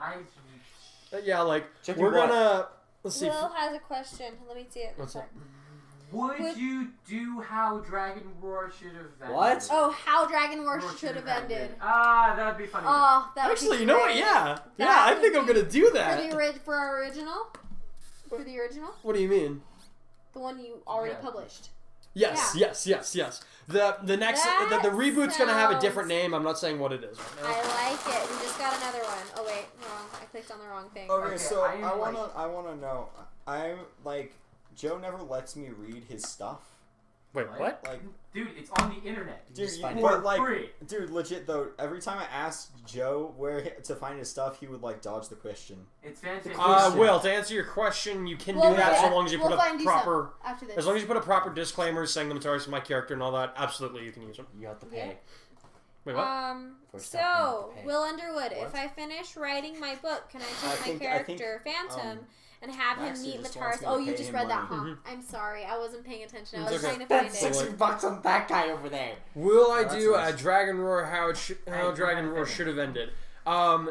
Yeah, like Check we're your what? gonna. Let's see. Will has a question. Let me see it. What's up? Would Would- you do how Dragon Roar should have ended? What? Oh, how Dragon War Roar should have ended. Ah, that'd be funny. Oh, that would Actually, be you know what? great. Yeah, yeah. That I would think I'm be- gonna do For that. for our original. For the original, What do you mean? the one you already Yeah. published. Yes, Yeah. yes. The next That the reboot's gonna have a sounds- different name. I'm not saying what it is right now. I like it. We just got another one. Oh wait, wrong. I clicked on the wrong thing. okay, Okay, so I am I wanna know. I'm like Joe never lets me read his stuff. Wait, what? Like, Dude, it's on the internet. dude, Just find For but like, free. dude, legit though. Every time I asked Joe where to find his stuff, he would like dodge the question. It's fantastic. Will, to answer your question, you can We'll do that do so it. long as you We'll put find a you some proper. after this. As long as you put a proper disclaimer saying the Mataris is my character and all that, absolutely you can use them. You have to Yeah. pay. Wait, what? For stuff you have So to pay. Will Underwood, if What? I finish writing my book, can I take my think- character Phantom and have him Maxie meet just wants Mataris? me to Oh, you pay just him read that, huh? money. I'm sorry, I wasn't paying attention. I It's was okay. trying to find That's it. $60 on that guy over there. Will I that's do nice. a Dragon Roar how Hey, Dragon come on, Roar finish. should have ended?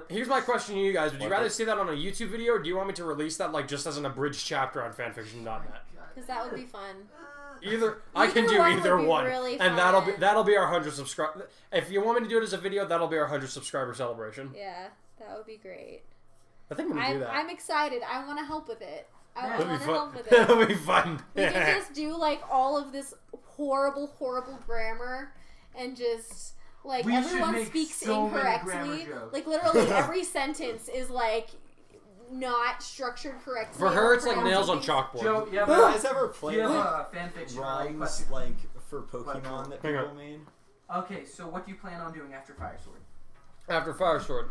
Here's my question to you guys. Would you What rather the- see that on a YouTube video, or do you want me to release that like just as an abridged chapter on fanfiction.net? Because that would be fun. I can do one would either be one, really and fun. that'll be our 100 subscriber. If you want me to do it as a video, that'll be our 100 subscriber celebration. Yeah, that would be great. I think I'm gonna do that. I'm excited. I want to help with it. I Yeah. That'll want be to fun. help with it. That'll be fun. We can just do like all of this horrible grammar and just like We should everyone make speaks so many grammar incorrectly. jokes. Like literally every sentence is like not structured correctly. For her, or it's like pronounced nails on things- chalkboard. Joe, you have You a, guys ever do played you have like a fanfiction ROMs like for Pokemon that Hang on. people made? Okay, so what do you plan on doing after Fire Sword? After Fire Sword.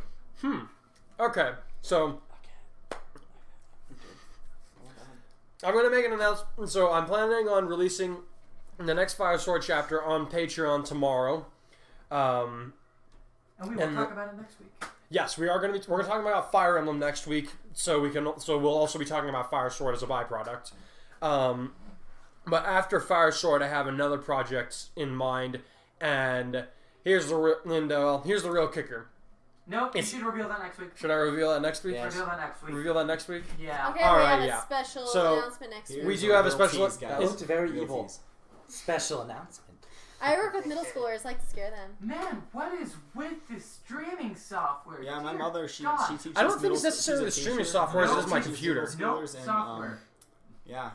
Okay, so I'm gonna make an announcement. So I'm planning on releasing the next Fire Sword chapter on Patreon tomorrow. And we will And talk about it next week. Yes, we're gonna talking about Fire Emblem next week, so we'll also be talking about Fire Sword as a byproduct. But after Fire Sword, I have another project in mind, and here's the real kicker. Nope, you should reveal that next week. Should I reveal that next week? Yes. Reveal that next week. Reveal that next week? Yeah. Okay, All we right, have yeah. a special So, announcement next week. We do have a Real special. tease, guys. It looked very Real evil. tease. Special announcement. I work with middle schoolers. Like to scare them. Man, what is with this streaming software? Yeah, my Dear mother, she God. teaches I don't think middle- it's necessarily the she's a streaming teacher. software, it's No, just my she teaches computer. middle No schoolers and, software. yeah.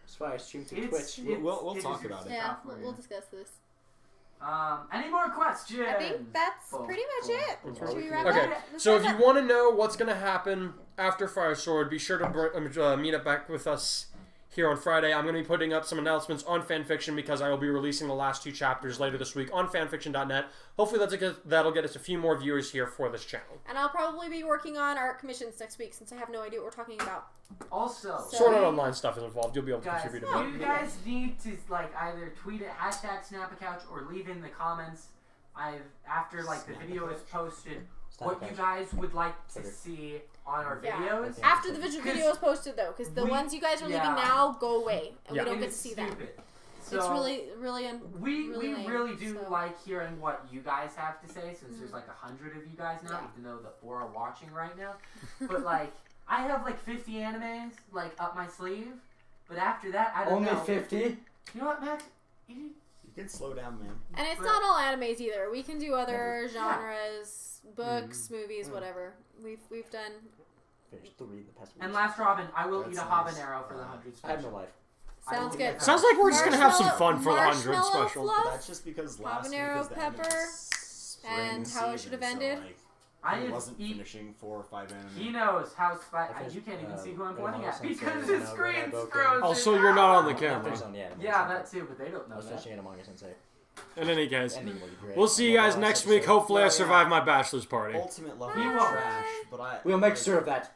That's why I stream through It's- Twitch. We'll it talk is about it. Yeah, software. we'll discuss this. Any more questions? I think that's Cool, pretty much cool. it. Cool. Should we wrap Okay, up? so if you want to know what's going to happen after Fire Sword, be sure to meet up back with us here on Friday. I'm going to be putting up some announcements on fanfiction because I will be releasing the last 2 chapters later this week on fanfiction.net. Hopefully that'll get us a few more viewers here for this channel. And I'll probably be working on art commissions next week since I have no idea what we're talking about. Also, So- Sword Art Online stuff is involved. You'll be able to guys, contribute to you guys need to either tweet it #SnapACouch or leave in the comments. After the video is posted, what you guys would like to see on our Yeah. videos. After the video is posted, though, because the ones you guys are leaving now go away, and Yeah. we don't And get to it's see them. stupid. So It's really we lame, really do so. like hearing what you guys have to say, since there's 100 of you guys now, Yeah. even though the 4 are watching right now. But I have 50 animes up my sleeve. But after that, I don't Only know. 50? You know what, Max? You can slow down, man. And it's But- not all animes either. We can do other genres, books, movies, whatever. We've done. Finished 3 the past week. And last Robin, I will That's eat a nice. habanero for the 100 I have no special. life. Sounds I good. will- Sounds like we're just going to have some fun for the 100 Marshmallow special. fluff? That's just because last Habanero week was the end of pepper, spring and how it should have season, ended. I I just wasn't eat. finishing 4 or 5 anime. He knows how I finished, you can't even see who I'm Red pointing at Monster because Sensei, his Red screen's Boken. frozen. Also, you're not on the Not camera. finished on the anime. Yeah, that too, but they don't I know was that. finishing Anamanga Sensei. In any case, Ending will be great. we'll see you guys Last next week. episode. Hopefully I survive my bachelor's party. Ultimate level He of won't. trash, but I. We'll make sure of that.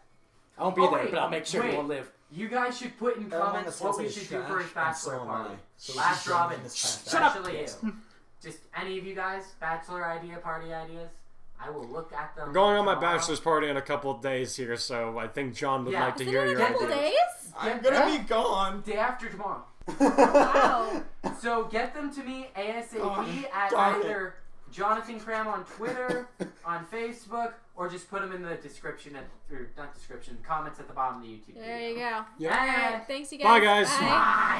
I won't be Oh, there, wait, but I'll make sure wait. we won't live. You guys should put in comments what we Sensei should is do for his trash, and so bachelor am I. party. So we Last should join Robin, in this trash. especially you. Just any of you guys, bachelor party ideas. I will look at them. I'm going on my tomorrow. bachelor's party in a couple of days here, so I think John would Yeah. like to Is it hear in a your couple idea. days? I'm gonna be gone. Day after tomorrow. Wow. So get them to me ASAP God, at darn it. either Jonathan Cram on Twitter, on Facebook, or just put them in the description comments at the bottom of the YouTube There video. you go. Yep. All right. Thanks, you guys. Bye, guys. Bye.